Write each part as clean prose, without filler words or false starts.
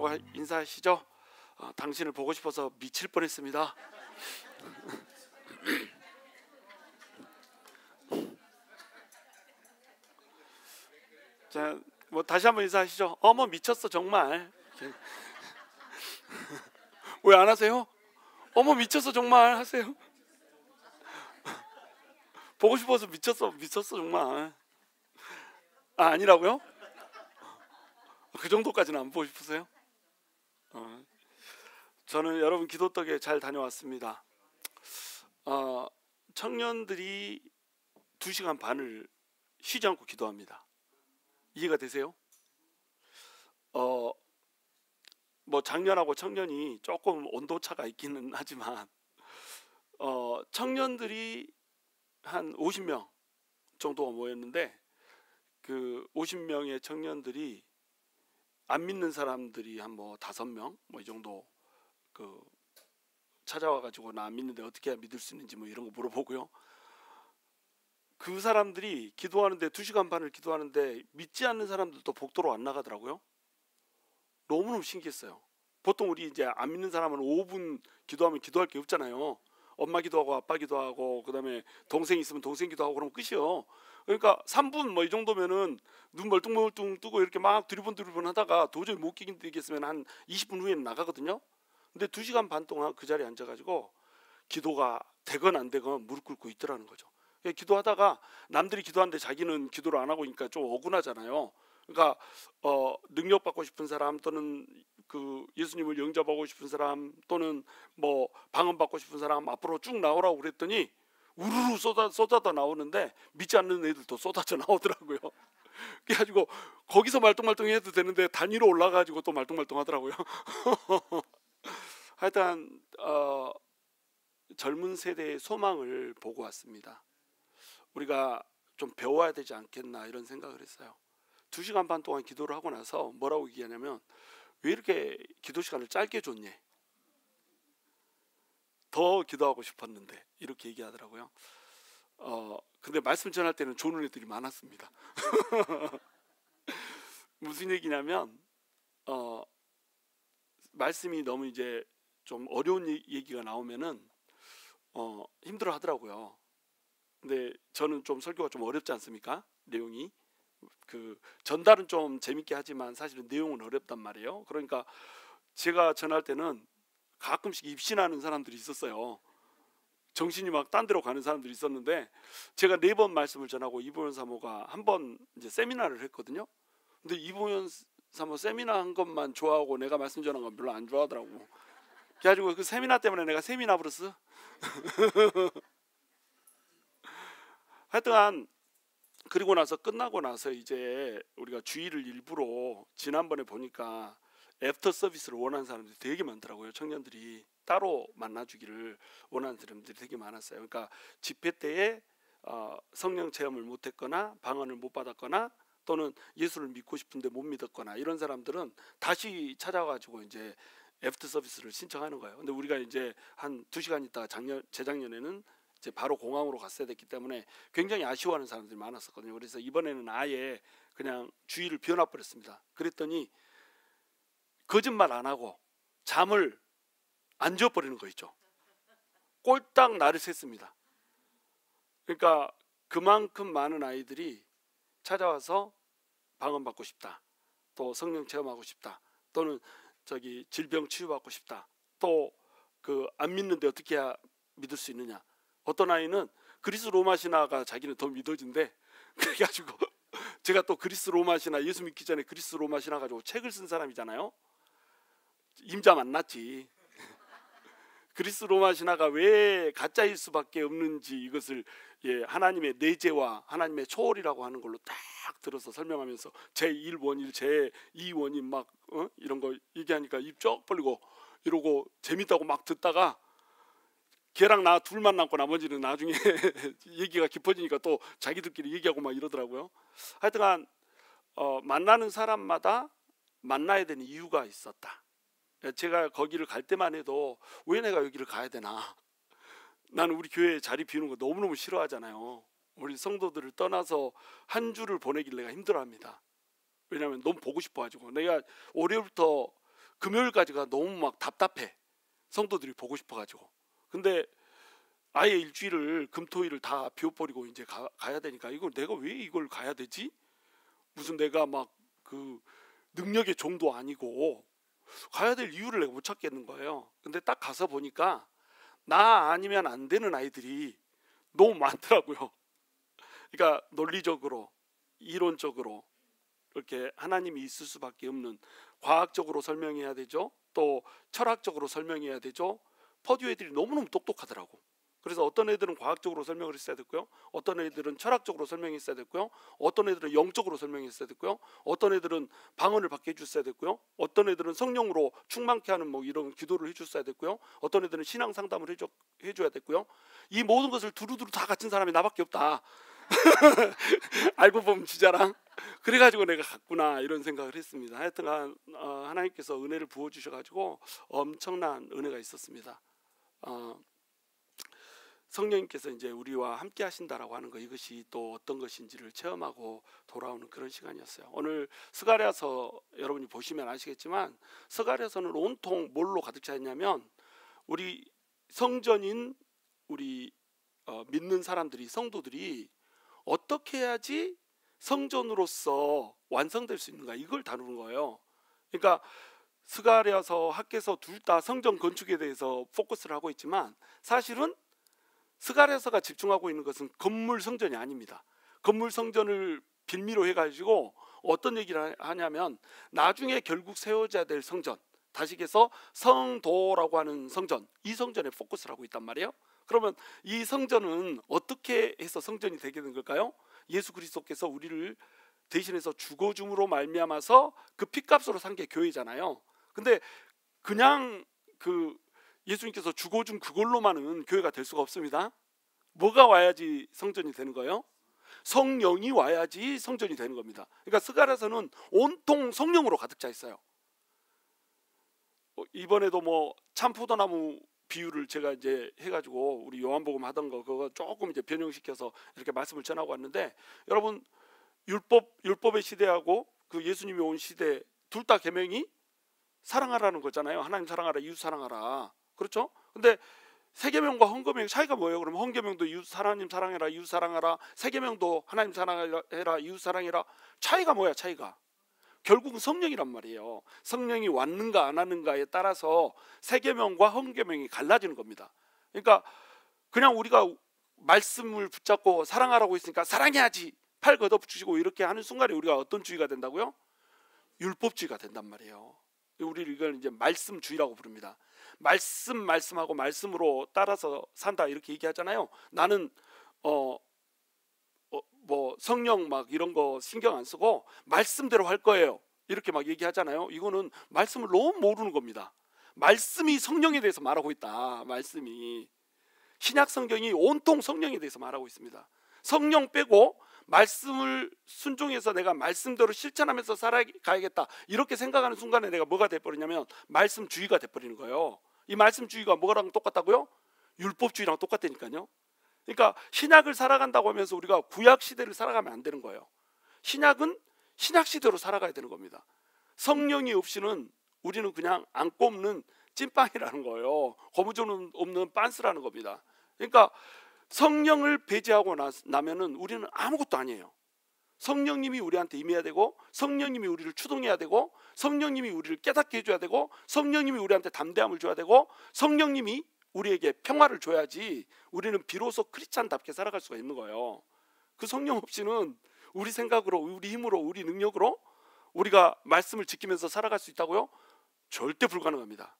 안녕하세요 인사하시죠. 당신을 보고 싶어서 미칠 뻔했습니다. 자, 뭐 다시 한번 인사하시죠. 어머 미쳤어 정말. 왜 안 하세요? 어머 미쳤어 정말 하세요. 보고 싶어서 미쳤어 정말. 아니라고요? 그 정도까지는 안 보고 싶으세요? 저는 여러분 기도 덕에 잘 다녀왔습니다. 청년들이 2시간 반을 쉬지 않고 기도합니다. 이해가 되세요? 뭐 작년하고 청년이 조금 온도차가 있기는 하지만 청년들이 한 50명 정도가 모였는데 그 50명의 청년들이 안 믿는 사람들이 한 뭐 5명 뭐 이 정도 그 찾아와 가지고 나 안 믿는데 어떻게 해야 믿을 수 있는지 뭐 이런 거 물어보고요. 그 사람들이 기도하는데 2시간 반을 기도하는데 믿지 않는 사람들도 복도로 안 나가더라고요. 너무너무 신기했어요. 보통 우리 이제 안 믿는 사람은 5분 기도하면 기도할 게 없잖아요. 엄마 기도하고 아빠 기도하고 그다음에 동생 있으면 동생 기도하고 그러면 끝이요. 그러니까 3분 뭐 이 정도면은 눈 멀뚱멀뚱 뜨고 이렇게 막 두리번 하다가 도저히 못 끼겠으면 한 20분 후에는 나가거든요. 근데 2시간 반 동안 그 자리에 앉아가지고 기도가 되건 안 되건 무릎 꿇고 있더라는 거죠. 기도하다가 남들이 기도하는데 자기는 기도를 안 하고 있으니까 좀 억울하잖아요. 그러니까 능력 받고 싶은 사람 또는 그 예수님을 영접하고 싶은 사람 또는 뭐 방언 받고 싶은 사람 앞으로 쭉 나오라고 그랬더니 우르르 쏟아져 나오는데 믿지 않는 애들도 쏟아져 나오더라고요. 그래가지고 거기서 말똥말똥해도 되는데 단위로 올라가지고 또 말똥말똥하더라고요. 하여튼 젊은 세대의 소망을 보고 왔습니다. 우리가 좀 배워야 되지 않겠나 이런 생각을 했어요. 2시간 반 동안 기도를 하고 나서 뭐라고 얘기하냐면 왜 이렇게 기도 시간을 짧게 줬니? 더 기도하고 싶었는데 이렇게 얘기하더라고요. 근데 말씀 전할 때는 조는 애들이 많았습니다. 무슨 얘기냐면 말씀이 너무 이제 좀 어려운 얘기가 나오면은 힘들어 하더라고요. 근데 저는 좀 설교가 좀 어렵지 않습니까? 내용이 그 전달은 좀 재밌게 하지만 사실은 내용은 어렵단 말이에요. 그러니까 제가 전할 때는 가끔씩 입신하는 사람들이 있었어요. 정신이 막 딴 데로 가는 사람들이 있었는데 제가 4번 말씀을 전하고 이보현 사모가 한 번 이제 세미나를 했거든요. 근데 이보현 사모 세미나 한 것만 좋아하고 내가 말씀 전한 건 별로 안 좋아하더라고. 그래가지고 그 세미나 때문에 내가 세미나 버렸어. 하여튼 그리고 나서 끝나고 나서 이제 우리가 주의를 일부러 지난번에 보니까 애프터 서비스를 원하는 사람들이 되게 많더라고요. 청년들이 따로 만나주기를 원하는 사람들이 되게 많았어요. 그러니까 집회 때에 성령 체험을 못했거나 방언을 못 받았거나 또는 예수를 믿고 싶은데 못 믿었거나 이런 사람들은 다시 찾아가지고 이제 애프터 서비스를 신청하는 거예요. 근데 우리가 이제 한 2시간 있다가 재작년에는 이제 바로 공항으로 갔어야 됐기 때문에 굉장히 아쉬워하는 사람들이 많았었거든요. 그래서 이번에는 아예 그냥 주의를 비워놔버렸습니다. 그랬더니 거짓말 안 하고 잠을 안 지워버리는 거 있죠. 꼴딱 날을 샜습니다. 그러니까 그만큼 많은 아이들이 찾아와서 방언 받고 싶다, 또 성령 체험하고 싶다, 또는 저기 질병 치유받고 싶다, 또 그 안 믿는데 어떻게 해야 믿을 수 있느냐. 어떤 아이는 그리스 로마 신화가 자기는 더 믿어진대. 그래가지고 제가 또 그리스 로마 신화 예수 믿기 전에 그리스 로마 신화 가지고 책을 쓴 사람이잖아요. 임자 만났지. 그리스 로마 신화가 왜 가짜일 수밖에 없는지 이것을 하나님의 내재와 하나님의 초월이라고 하는 걸로 딱 들어서 설명하면서 제1원일, 제2원인 막 이런 거 얘기하니까 입 쩍 벌리고 이러고 재밌다고 막 듣다가 걔랑 나 둘만 남고 나머지는 나중에 얘기가 깊어지니까 또 자기들끼리 얘기하고 막 이러더라고요. 하여튼간 만나는 사람마다 만나야 되는 이유가 있었다. 제가 거기를 갈 때만 해도 왜 내가 여기를 가야 되나. 나는 우리 교회에 자리 비우는 거 너무너무 싫어하잖아요. 우리 성도들을 떠나서 한 주를 보내길 내가 힘들어합니다. 왜냐하면 너무 보고 싶어가지고. 내가 올해부터 금요일까지가 너무 막 답답해. 성도들이 보고 싶어가지고. 근데 아예 일주일을 금토일을 다 비워버리고 이제 가야 되니까 이걸 내가 왜 이걸 가야 되지? 무슨 내가 막 그 능력의 종도 아니고 가야 될 이유를 내가 못 찾겠는 거예요. 근데 딱 가서 보니까 나 아니면 안 되는 아이들이 너무 많더라고요. 그러니까 논리적으로, 이론적으로 이렇게 하나님이 있을 수밖에 없는, 과학적으로 설명해야 되죠. 또 철학적으로 설명해야 되죠. 퍼듀 애들이 너무너무 똑똑하더라고. 그래서 어떤 애들은 과학적으로 설명을 했어야 됐고요, 어떤 애들은 철학적으로 설명했어야 됐고요, 어떤 애들은 영적으로 설명했어야 됐고요, 어떤 애들은 방언을 받게 해줬어야 됐고요, 어떤 애들은 성령으로 충만케 하는 뭐 이런 기도를 해줬어야 됐고요, 어떤 애들은 신앙 상담을 해줘야 됐고요. 이 모든 것을 두루두루 다 갖춘 사람이 나밖에 없다. 알고 보면 지자랑. 그래가지고 내가 갔구나 이런 생각을 했습니다. 하여튼간 하나님께서 은혜를 부어주셔가지고 엄청난 은혜가 있었습니다. 성령님께서 이제 우리와 함께 하신다라고 하는 거, 이것이 또 어떤 것인지를 체험하고 돌아오는 그런 시간이었어요. 오늘 스가랴서 여러분이 보시면 아시겠지만 스가랴서는 온통 뭘로 가득 차 있냐면 우리 성전인 우리 믿는 사람들이, 성도들이 어떻게 해야지 성전으로서 완성될 수 있는가, 이걸 다루는 거예요. 그러니까 스가랴서, 학개서 둘 다 성전 건축에 대해서 포커스를 하고 있지만 사실은 스가랴서가 집중하고 있는 것은 건물 성전이 아닙니다. 건물 성전을 빌미로 해가지고 어떤 얘기를 하냐면 나중에 결국 세워져야 될 성전, 다시해서 성도라고 하는 성전, 이 성전에 포커스를 하고 있단 말이에요. 그러면 이 성전은 어떻게 해서 성전이 되게 된 걸까요? 예수 그리스도께서 우리를 대신해서 죽어줌으로 말미암아서 그 핏값으로 산 게 교회잖아요. 근데 그냥 그 예수님께서 죽어준 그걸로만은 교회가 될 수가 없습니다. 뭐가 와야지 성전이 되는 거예요? 성령이 와야지 성전이 되는 겁니다. 그러니까 스가랴서는 온통 성령으로 가득 차 있어요. 이번에도 뭐 참포도나무 비유를 제가 이제 해가지고 우리 요한복음 하던 거 그거 조금 이제 변형시켜서 이렇게 말씀을 전하고 왔는데, 여러분 율법의 시대하고 그 예수님이 온 시대 둘 다 계명이 사랑하라는 거잖아요. 하나님 사랑하라, 이웃 사랑하라. 그렇죠? 근데 세계명과 헌계명 차이가 뭐예요? 그럼 헌계명도 하나님 사랑해라, 이웃 사랑하라, 세계명도 하나님 사랑해라, 이웃 사랑해라. 차이가 뭐야? 차이가 결국은 성령이란 말이에요. 성령이 왔는가 안 왔는가에 따라서 세계명과 헌계명이 갈라지는 겁니다. 그러니까 그냥 우리가 말씀을 붙잡고 사랑하라고 했으니까 사랑해야지 팔 걷어붙이고 이렇게 하는 순간에 우리가 어떤 주의가 된다고요? 율법주의가 된단 말이에요. 우리를 이걸 이제 말씀주의라고 부릅니다. 말씀하고 말씀으로 따라서 산다 이렇게 얘기하잖아요. 나는 뭐 성령 막 이런 거 신경 안 쓰고 말씀대로 할 거예요 이렇게 막 얘기하잖아요. 이거는 말씀을 너무 모르는 겁니다. 말씀이 성령에 대해서 말하고 있다. 말씀이 신약 성경이 온통 성령에 대해서 말하고 있습니다. 성령 빼고 말씀을 순종해서 내가 말씀대로 실천하면서 살아가야겠다 이렇게 생각하는 순간에 내가 뭐가 돼버리냐면 말씀주의가 돼버리는 거예요. 이 말씀주의가 뭐랑 똑같다고요? 율법주의랑 똑같다니까요. 그러니까 신약을 살아간다고 하면서 우리가 구약 시대를 살아가면 안 되는 거예요. 신약은 신약 시대로 살아가야 되는 겁니다. 성령이 없이는 우리는 그냥 안 꼽는 찐빵이라는 거예요. 거부존 없는 빤스라는 겁니다. 그러니까 성령을 배제하고 나면은 우리는 아무것도 아니에요. 성령님이 우리한테 임해야 되고, 성령님이 우리를 추동해야 되고, 성령님이 우리를 깨닫게 해줘야 되고, 성령님이 우리한테 담대함을 줘야 되고, 성령님이 우리에게 평화를 줘야지 우리는 비로소 크리스찬답게 살아갈 수가 있는 거예요. 그 성령 없이는 우리 생각으로, 우리 힘으로, 우리 능력으로 우리가 말씀을 지키면서 살아갈 수 있다고요? 절대 불가능합니다.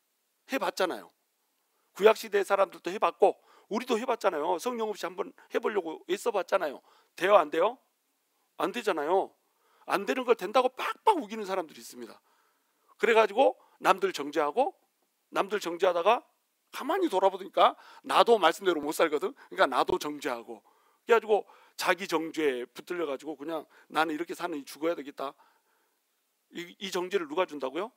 해봤잖아요. 구약시대 사람들도 해봤고 우리도 해봤잖아요. 성령 없이 한번 해보려고 애써봤잖아요. 돼요? 안 돼요? 안 되잖아요. 안 되는 걸 된다고 빡빡 우기는 사람들이 있습니다. 그래가지고 남들 정죄하다가 가만히 돌아보니까 나도 말씀대로 못 살거든. 그러니까 나도 정죄하고, 그래가지고 자기 정죄에 붙들려가지고 그냥 나는 이렇게 사느니 죽어야 되겠다. 이 정죄를 누가 준다고요?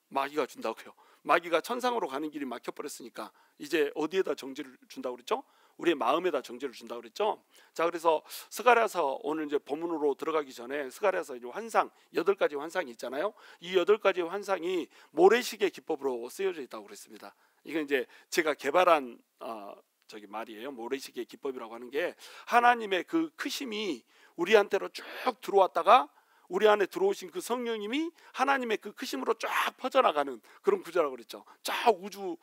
마귀가 준다고요. 마귀가 천상으로 가는 길이 막혀버렸으니까 이제 어디에다 정죄를 준다고 그랬죠? 우리의 마음에다 정죄를 준다고 그랬죠. 자, 그래서 스가랴서 오늘 이제 본문으로 들어가기 전에 스가랴서 이제 환상 8가지 환상이 있잖아요. 이 8가지 환상이 모래시계 기법으로 쓰여져 있다고 그랬습니다. 이건 이제 제가 개발한 말이에요. 모래시계 기법이라고 하는 게 하나님의 그 크심이 우리한테로 쭉 들어왔다가 우리 안에 들어오신 그 성령님이 하나님의 그 크심으로 쫙 퍼져나가는 그런 구조라고 그랬죠. 쫙 우주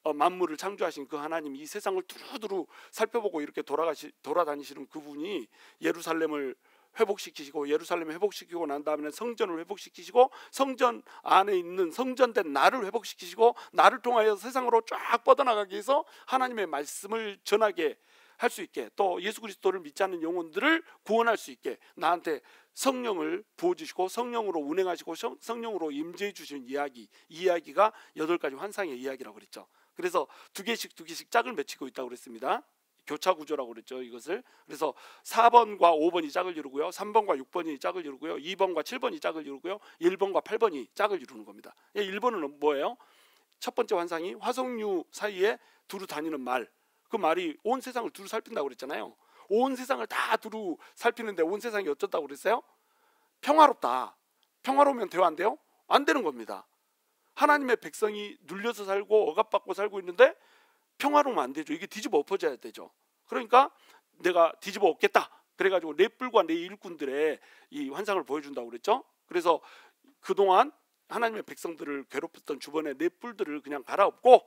만물을 창조하신 그 하나님이 이 세상을 두루두루 살펴보고 이렇게 돌아다니시는 그분이 예루살렘을 회복시키시고, 예루살렘을 회복시키고 난 다음에 성전을 회복시키시고, 성전 안에 있는 성전된 나를 회복시키시고, 나를 통하여 세상으로 쫙 뻗어나가기 위해서 하나님의 말씀을 전하게 할 수 있게, 또 예수 그리스도를 믿지 않는 영혼들을 구원할 수 있게 나한테 성령을 부어주시고 성령으로 운행하시고 성령으로 임재해 주신 이 이야기가 8가지 환상의 이야기라고 그랬죠. 그래서 두 개씩 짝을 맺히고 있다고 그랬습니다. 교차 구조라고 그랬죠, 이것을. 그래서 4번과 5번이 짝을 이루고요, 3번과 6번이 짝을 이루고요, 2번과 7번이 짝을 이루고요, 1번과 8번이 짝을 이루는 겁니다. 1번은 뭐예요? 첫 번째 환상이 화석류 사이에 두루 다니는 말, 그 말이 온 세상을 두루 살핀다고 그랬잖아요. 온 세상을 다 두루 살피는데 온 세상이 어쩌다고 그랬어요? 평화롭다. 평화로우면 돼요, 안 돼요? 안 되는 겁니다. 하나님의 백성이 눌려서 살고 억압받고 살고 있는데 평화로우면 안 되죠. 이게 뒤집어 엎어져야 되죠. 그러니까 내가 뒤집어 엎겠다. 그래가지고 내 뿔과 내 일꾼들의 이 환상을 보여준다고 그랬죠. 그래서 그동안 하나님의 백성들을 괴롭혔던 주변의 내 뿔들을 그냥 갈아엎고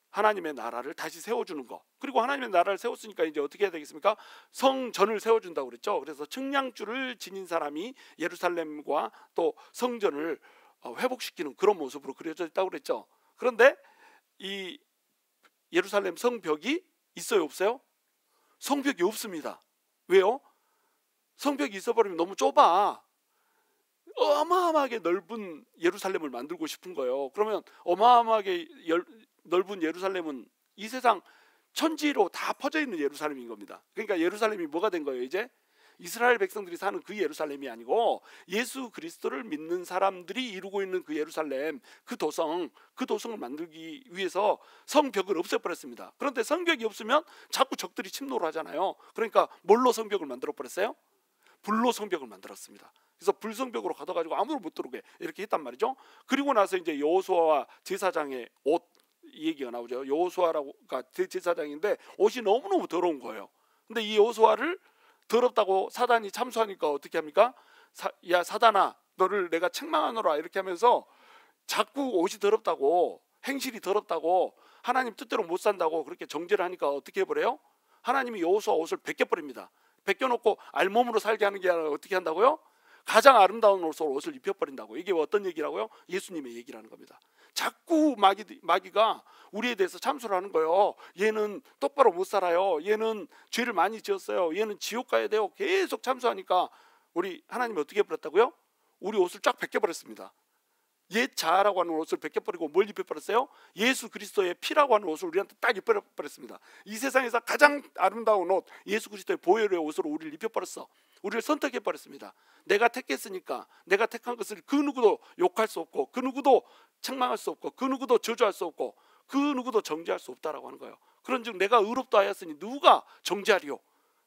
하나님의 나라를 다시 세워주는 거. 그리고 하나님의 나라를 세웠으니까 이제 어떻게 해야 되겠습니까? 성전을 세워준다고 그랬죠. 그래서 측량줄을 지닌 사람이 예루살렘과 또 성전을 회복시키는 그런 모습으로 그려져 있다고 그랬죠. 그런데 이 예루살렘 성벽이 있어요, 없어요? 성벽이 없습니다. 왜요? 성벽이 있어버리면 너무 좁아. 어마어마하게 넓은 예루살렘을 만들고 싶은 거예요. 그러면 어마어마하게 넓은 예루살렘은 이 세상 천지로 다 퍼져 있는 예루살렘인 겁니다. 그러니까 예루살렘이 뭐가 된 거예요? 이제 이스라엘 백성들이 사는 그 예루살렘이 아니고 예수 그리스도를 믿는 사람들이 이루고 있는 그 예루살렘, 그 도성을 만들기 위해서 성벽을 없애버렸습니다. 그런데 성벽이 없으면 자꾸 적들이 침노를 하잖아요. 그러니까 뭘로 성벽을 만들어 버렸어요? 불로 성벽을 만들었습니다. 그래서 불성벽으로 가둬가지고 아무도 못 들어오게 이렇게 했단 말이죠. 그리고 나서 이제 여호수아와 제사장의 옷 얘기가 나오죠. 여호수아가 제사장인데 옷이 너무너무 더러운 거예요. 근데 이 여호수아를 더럽다고 사단이 참수하니까 어떻게 합니까? 야 사단아, 너를 내가 책망하노라 이렇게 하면서 자꾸 옷이 더럽다고, 행실이 더럽다고, 하나님 뜻대로 못 산다고 그렇게 정죄를 하니까 어떻게 해버려요? 하나님이 여호수아 옷을 벗겨버립니다. 벗겨놓고 알몸으로 살게 하는 게 아니라 어떻게 한다고요? 가장 아름다운 옷을 입혀버린다고. 이게 어떤 얘기라고요? 예수님의 얘기라는 겁니다. 자꾸 마귀가 우리에 대해서 참수를 하는 거예요. 얘는 똑바로 못 살아요. 얘는 죄를 많이 지었어요. 얘는 지옥 가야 돼요. 계속 참수하니까 우리 하나님이 어떻게 해버렸다고요? 우리 옷을 쫙 벗겨버렸습니다. 옛 자아라고 하는 옷을 벗겨버리고 뭘 입혀버렸어요? 예수 그리스도의 피라고 하는 옷을 우리한테 딱 입혀버렸습니다. 이 세상에서 가장 아름다운 옷, 예수 그리스도의 보혈의 옷으로 우리를 입혀버렸어. 우리를 선택해버렸습니다. 내가 택했으니까 내가 택한 것을 그 누구도 욕할 수 없고, 그 누구도 책망할 수 없고, 그 누구도 저주할 수 없고, 그 누구도 정죄할 수 없다라고 하는 거예요. 그런즉 내가 의롭다 하였으니 누가 정죄하리요?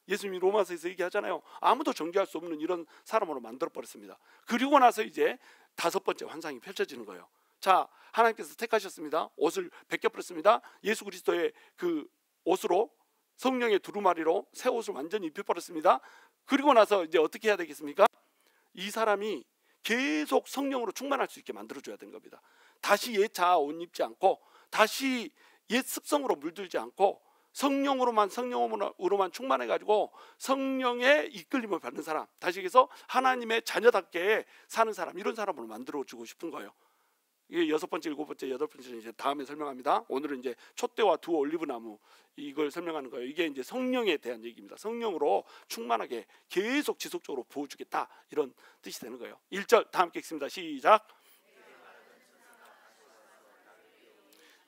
예수님이 로마서에서 얘기하잖아요. 아무도 정죄할 수 없는 이런 사람으로 만들어버렸습니다. 그리고 나서 이제 5번째 환상이 펼쳐지는 거예요. 자, 하나님께서 택하셨습니다. 옷을 벗겨버렸습니다. 예수 그리스도의 그 옷으로, 성령의 두루마리로 새 옷을 완전히 입혀버렸습니다. 그리고 나서 이제 어떻게 해야 되겠습니까? 이 사람이 계속 성령으로 충만할 수 있게 만들어줘야 되는 겁니다. 다시 옛 자아 옷 입지 않고, 다시 옛 습성으로 물들지 않고, 성령으로만 충만해가지고 성령의 이끌림을 받는 사람, 다시 얘기해서 하나님의 자녀답게 사는 사람, 이런 사람으로 만들어주고 싶은 거예요. 이게 6번째, 7번째, 8번째는 이제 다음에 설명합니다. 오늘은 이제 촛대와 두 올리브나무 이걸 설명하는 거예요. 이게 이제 성령에 대한 얘기입니다. 성령으로 충만하게 계속 지속적으로 부어주겠다, 이런 뜻이 되는 거예요. 1절 다 함께 읽습니다. 시작.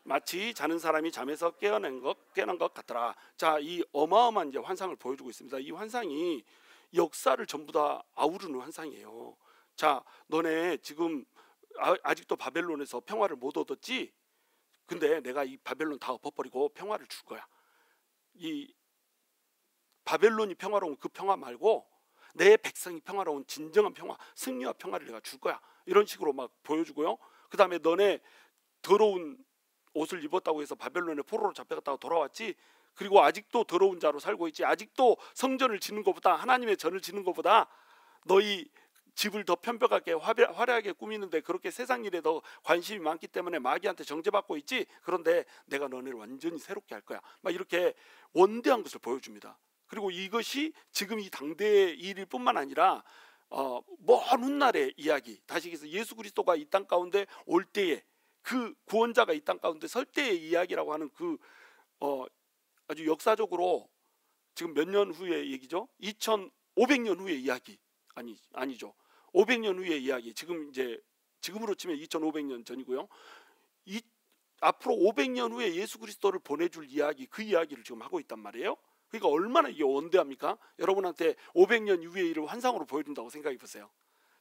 마치 자는 사람이 잠에서 깨어난 것 같더라. 자, 이 어마어마한 이제 환상을 보여주고 있습니다. 이 환상이 역사를 전부 다 아우르는 환상이에요. 자, 너네 지금 아직도 바벨론에서 평화를 못 얻었지? 근데 내가 이 바벨론 다 엎어버리고 평화를 줄 거야. 이 바벨론이 평화로운 그 평화 말고 내 백성이 평화로운 진정한 평화, 승리와 평화를 내가 줄 거야. 이런 식으로 막 보여주고요. 그 다음에 너네 더러운 옷을 입었다고 해서 바벨론의 포로로 잡혀갔다가 돌아왔지. 그리고 아직도 더러운 자로 살고 있지. 아직도 성전을 짓는 것보다, 하나님의 전을 짓는 것보다 너희 집을 더 편벽하게 화려하게 꾸미는데 그렇게 세상 일에 더 관심이 많기 때문에 마귀한테 정죄받고 있지. 그런데 내가 너네를 완전히 새롭게 할 거야. 막 이렇게 원대한 것을 보여줍니다. 그리고 이것이 지금 이 당대의 일일 뿐만 아니라 먼 훗날의 이야기, 다시 얘기해서 예수 그리스도가 이 땅 가운데 올 때에, 그 구원자가 이 땅 가운데 설 때의 이야기라고 하는 그 아주 역사적으로 지금 몇 년 후의 얘기죠. 2500년 후의 이야기. 아니죠. 500년 후의 이야기. 지금으로 치면 2500년 전이고요. 앞으로 500년 후에 예수 그리스도를 보내줄 이야기, 그 이야기를 지금 하고 있단 말이에요. 그러니까 얼마나 이게 원대합니까? 여러분한테 500년 이후의 일을 환상으로 보여준다고 생각해 보세요.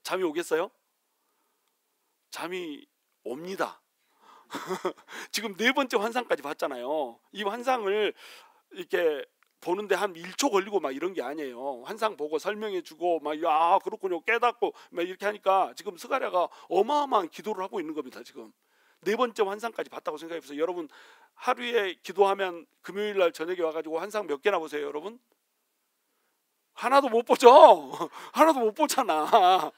잠이 오겠어요? 잠이 옵니다. 지금 네 번째 환상까지 봤잖아요. 이 환상을 이렇게 보는데 한 1초 걸리고 막 이런 게 아니에요. 환상 보고 설명해주고 막 그렇군요 깨닫고 막 이렇게 하니까 지금 스가랴가 어마어마한 기도를 하고 있는 겁니다. 지금 네 번째 환상까지 봤다고 생각해보세요. 여러분 하루에 기도하면 금요일 날 저녁에 와가지고 환상 몇 개나 보세요. 여러분 하나도 못 보죠. 하나도 못 보잖아.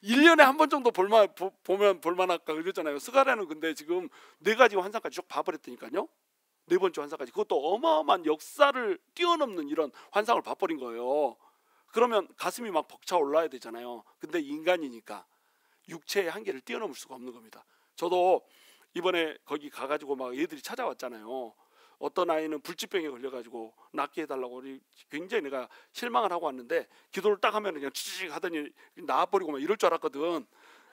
1년에 한 번 정도 보면 볼만할까 그랬잖아요. 스가랴는 근데 지금 4가지 환상까지 쭉 봐버렸다니까요. 네 번째 환상까지. 그것도 어마어마한 역사를 뛰어넘는 이런 환상을 봐버린 거예요. 그러면 가슴이 막 벅차 올라야 되잖아요. 근데 인간이니까 육체의 한계를 뛰어넘을 수가 없는 겁니다. 저도 이번에 거기 가가지고 막 애들이 찾아왔잖아요. 어떤 아이는 불치병에 걸려가지고 낫게 해달라고 굉장히 내가 실망을 하고 왔는데, 기도를 딱 하면 그냥 치직 하더니 나와버리고 막 이럴 줄 알았거든.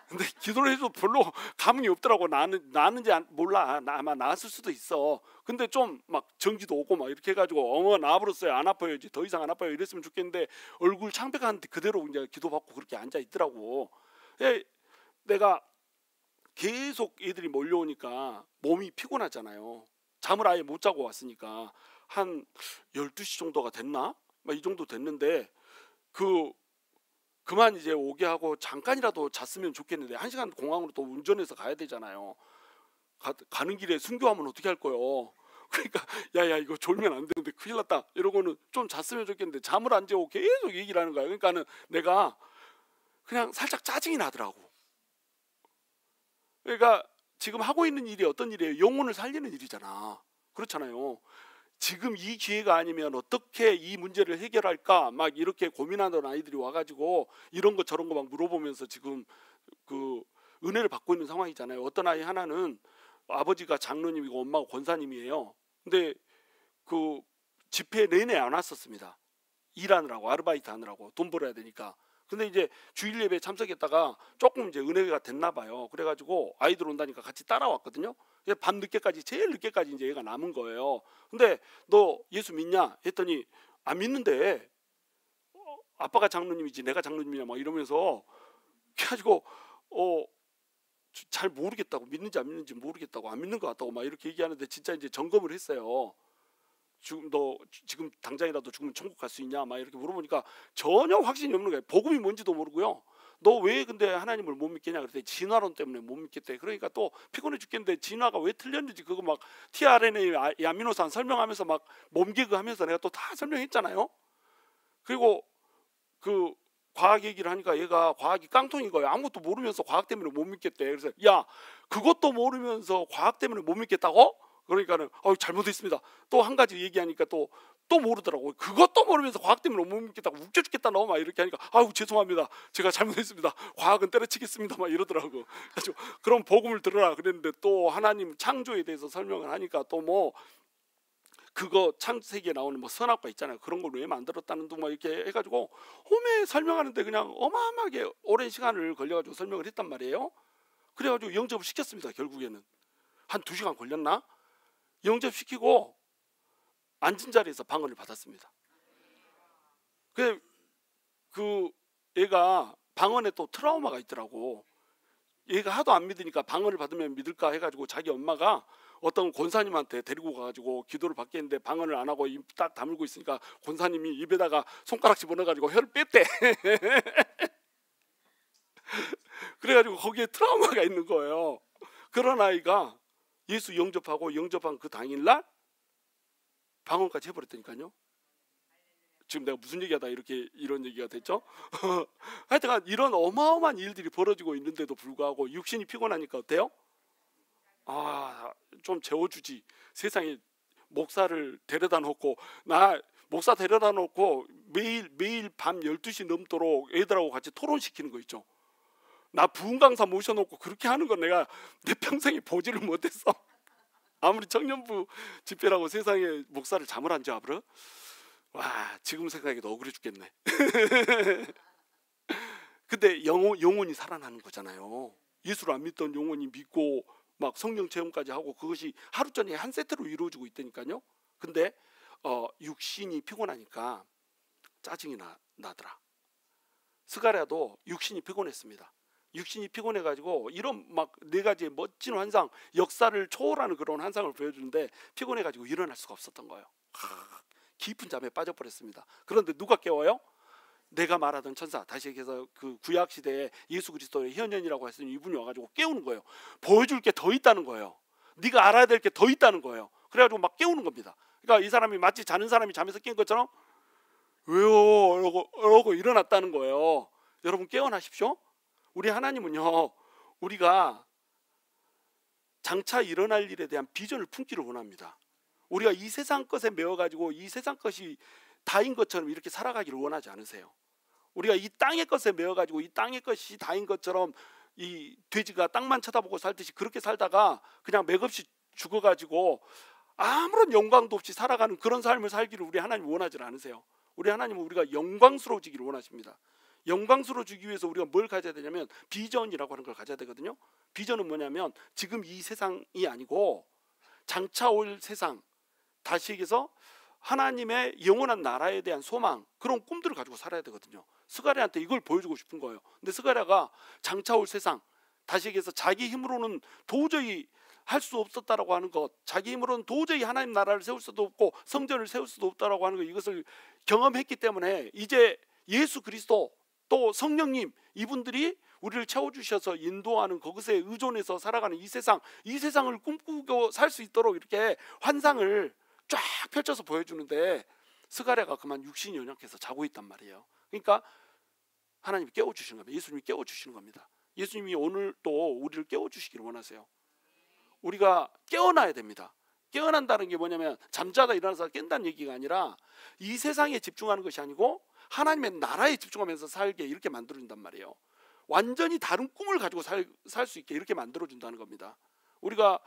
근데 기도를 해도 별로 감흥이 없더라고. 나는지 몰라. 아마 나았을 수도 있어. 근데 좀 막 전기도 오고 막 이렇게 해가지고 어머 나와버렸어요. 안 아파요. 이제 더 이상 안 아파요. 이랬으면 좋겠는데 얼굴 창백한데 그대로 이제 기도받고 그렇게 앉아 있더라고. 내가 계속 애들이 몰려오니까 몸이 피곤하잖아요. 잠을 아예 못 자고 왔으니까 한 12시 정도가 됐나? 막 이 정도 됐는데 그만 이제 오게 하고 잠깐이라도 잤으면 좋겠는데 1시간 공항으로 또 운전해서 가야 되잖아요. 가는 길에 순교하면 어떻게 할 거요? 그러니까 야야 이거 졸면 안 되는데 큰일 났다 이러고는 좀 잤으면 좋겠는데 잠을 안 재고 계속 얘기를 하는 거야. 그러니까는 내가 그냥 살짝 짜증이 나더라고. 그러니까 지금 하고 있는 일이 어떤 일이에요? 영혼을 살리는 일이잖아. 그렇잖아요. 지금 이 기회가 아니면 어떻게 이 문제를 해결할까 막 이렇게 고민하던 아이들이 와가지고 이런 거 저런 거 막 물어보면서 지금 그 은혜를 받고 있는 상황이잖아요. 어떤 아이 하나는 아버지가 장로님이고 엄마가 권사님이에요. 근데 그 집회 내내 안 왔었습니다. 일하느라고, 아르바이트 하느라고, 돈 벌어야 되니까. 근데 이제 주일 예배에 참석했다가 조금 이제 은혜가 됐나 봐요. 그래가지고 아이들 온다니까 같이 따라왔거든요. 밤 늦게까지, 제일 늦게까지 이제 얘가 남은 거예요. 근데 너 예수 믿냐 했더니 안 믿는데 아빠가 장로님이지 내가 장로님이냐 막 이러면서 그래가지고 잘 모르겠다고, 믿는지 안 믿는지 모르겠다고, 안 믿는 것 같다고 막 이렇게 얘기하는데 진짜 이제 점검을 했어요. 지금 당장이라도 죽으면 천국 갈 수 있냐 막 이렇게 물어보니까 전혀 확신이 없는 거예요. 복음이 뭔지도 모르고요. 너 왜 근데 하나님을 못 믿겠냐 그랬더니 진화론 때문에 못 믿겠대. 그러니까 또 피곤해 죽겠는데 진화가 왜 틀렸는지 그거 막 tRNA 아미노산 설명하면서 막 몸개그 하면서 내가 또 다 설명했잖아요. 그리고 그 과학 얘기를 하니까 얘가 과학이 깡통인 거예요. 아무것도 모르면서 과학 때문에 못 믿겠대. 그래서 야 그것도 모르면서 과학 때문에 못 믿겠다고? 그러니까는 잘못했습니다. 또 한 가지 얘기하니까 또 모르더라고. 그것도 모르면서 과학 때문에 못 믿겠다고 웃겨 죽겠다 너 막 이렇게 하니까 죄송합니다. 제가 잘못했습니다. 과학은 때려치겠습니다. 막 이러더라고. 그래서 그럼 복음을 들으라 그랬는데 또 하나님 창조에 대해서 설명을 하니까 또 뭐 그거 창세기에 나오는 뭐 선악과 있잖아요. 그런 걸 왜 만들었다는 둥 막 이렇게 해가지고 홈에 설명하는데 그냥 어마어마하게 오랜 시간을 걸려가지고 설명을 했단 말이에요. 그래가지고 영접을 시켰습니다. 결국에는 한 2시간 걸렸나? 영접시키고 앉은 자리에서 방언을 받았습니다. 그 얘가 방언에 또 트라우마가 있더라고. 얘가 하도 안 믿으니까 방언을 받으면 믿을까 해가지고 자기 엄마가 어떤 권사님한테 데리고 가가지고 기도를 받겠는데 방언을 안 하고 입 딱 다물고 있으니까 권사님이 입에다가 손가락 집어넣어가지고 혀를 뺐대. 그래가지고 거기에 트라우마가 있는 거예요. 그런 아이가 예수 영접하고 영접한 그 당일날 방언까지 해버렸다니까요. 지금 내가 무슨 얘기하다 이렇게 이런 얘기가 됐죠? 하여튼 이런 어마어마한 일들이 벌어지고 있는데도 불구하고 육신이 피곤하니까 어때요? 좀 재워주지. 세상에 목사를 데려다 놓고, 나 목사 데려다 놓고 매일 밤 12시 넘도록 애들하고 같이 토론시키는 거 있죠. 나 부흥 강사 모셔놓고 그렇게 하는 건 내가 내 평생에 보지를 못했어. 아무리 청년부 집회라고 세상에 목사를 잠을 안 잡으러. 와, 지금 생각해도 억울해 죽겠네. 근데 영혼이 살아나는 거잖아요. 예수를 안 믿던 영혼이 믿고 막 성령 체험까지 하고 그것이 하루 전에 한 세트로 이루어지고 있다니까요. 근데 육신이 피곤하니까 짜증이 나더라. 스가랴도 육신이 피곤했습니다. 육신이 피곤해가지고 이런 막 네 가지의 멋진 환상, 역사를 초월하는 그런 환상을 보여주는데 피곤해가지고 일어날 수가 없었던 거예요. 깊은 잠에 빠져버렸습니다. 그런데 누가 깨워요? 내가 말하던 천사, 다시 얘기해서 그 구약 시대에 예수 그리스도의 현현이라고 했으니 이분이 와가지고 깨우는 거예요. 보여줄 게 더 있다는 거예요. 네가 알아야 될 게 더 있다는 거예요. 그래가지고 막 깨우는 겁니다. 그러니까 이 사람이 마치 자는 사람이 잠에서 깬 것처럼 왜요? 이러고 일어났다는 거예요. 여러분 깨어나십시오. 우리 하나님은요, 우리가 장차 일어날 일에 대한 비전을 품기를 원합니다. 우리가 이 세상 것에 매여가지고 이 세상 것이 다인 것처럼 이렇게 살아가기를 원하지 않으세요. 우리가 이 땅의 것에 매여가지고 이 땅의 것이 다인 것처럼 이 돼지가 땅만 쳐다보고 살듯이 그렇게 살다가 그냥 맥없이 죽어가지고 아무런 영광도 없이 살아가는 그런 삶을 살기를 우리 하나님 원하지 않으세요. 우리 하나님은 우리가 영광스러워지기를 원하십니다. 영광스러워지기 위해서 우리가 뭘 가져야 되냐면 비전이라고 하는 걸 가져야 되거든요. 비전은 뭐냐면 지금 이 세상이 아니고 장차 올 세상, 다시 얘기해서 하나님의 영원한 나라에 대한 소망, 그런 꿈들을 가지고 살아야 되거든요. 스가랴한테 이걸 보여주고 싶은 거예요. 근데 스가랴가 장차 올 세상, 다시 얘기해서 자기 힘으로는 도저히 할 수 없었다라고 하는 것, 자기 힘으로는 도저히 하나님 나라를 세울 수도 없고 성전을 세울 수도 없다라고 하는 것, 이것을 경험했기 때문에 이제 예수 그리스도 또 성령님, 이분들이 우리를 채워주셔서 인도하는 그것에 의존해서 살아가는 이 세상을 꿈꾸고 살 수 있도록 이렇게 환상을 쫙 펼쳐서 보여주는데 스가랴가 그만 육신이 연약해서 자고 있단 말이에요. 그러니까 하나님이 깨워주시는 겁니다. 예수님이 깨워주시는 겁니다. 예수님이 오늘 또 우리를 깨워주시기를 원하세요. 우리가 깨어나야 됩니다. 깨어난다는 게 뭐냐면 잠자다 일어나서 깬다는 얘기가 아니라 이 세상에 집중하는 것이 아니고 하나님의 나라에 집중하면서 살게 이렇게 만들어준단 말이에요. 완전히 다른 꿈을 가지고 살 수 있게 이렇게 만들어준다는 겁니다. 우리가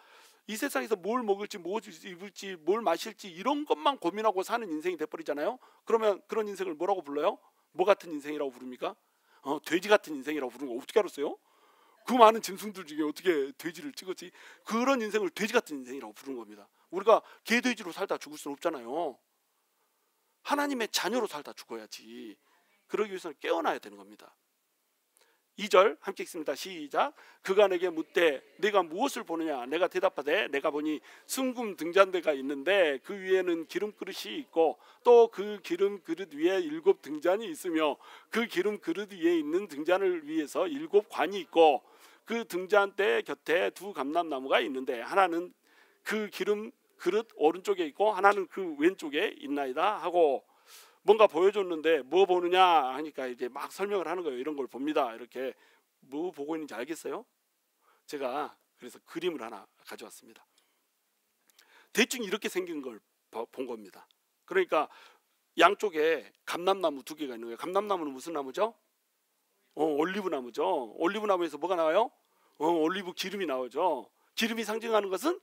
이 세상에서 뭘 먹을지, 뭘 입을지, 뭘 마실지 이런 것만 고민하고 사는 인생이 돼버리잖아요. 그러면 그런 인생을 뭐라고 불러요? 뭐 같은 인생이라고 부릅니까? 돼지 같은 인생이라고 부르는 거 어떻게 알았어요? 그 많은 짐승들 중에 어떻게 돼지를 찍었지? 그런 인생을 돼지 같은 인생이라고 부르는 겁니다. 우리가 개돼지로 살다 죽을 수는 없잖아요. 하나님의 자녀로 살다 죽어야지. 그러기 위해서는 깨어나야 되는 겁니다. 2절 함께 읽습니다. 시작. 그가 내게 묻되 네가 무엇을 보느냐? 내가 대답하되 내가 보니 순금 등잔대가 있는데 그 위에는 기름 그릇이 있고 또 그 기름 그릇 위에 7 등잔이 있으며 그 기름 그릇 위에 있는 등잔을 위해서 7 관이 있고 그 등잔대 곁에 2 감람나무가 있는데 하나는 그 기름 그릇 오른쪽에 있고 하나는 그 왼쪽에 있나이다 하고 뭔가 보여줬는데 뭐 보느냐 하니까 이제 막 설명을 하는 거예요. 이런 걸 봅니다. 이렇게 뭐 보고 있는지 알겠어요? 제가 그래서 그림을 하나 가져왔습니다. 대충 이렇게 생긴 걸 본 겁니다. 그러니까 양쪽에 감람나무 2개가 있는 거예요. 감람나무는 무슨 나무죠? 올리브 나무죠. 올리브 나무에서 뭐가 나와요? 올리브 기름이 나오죠. 기름이 상징하는 것은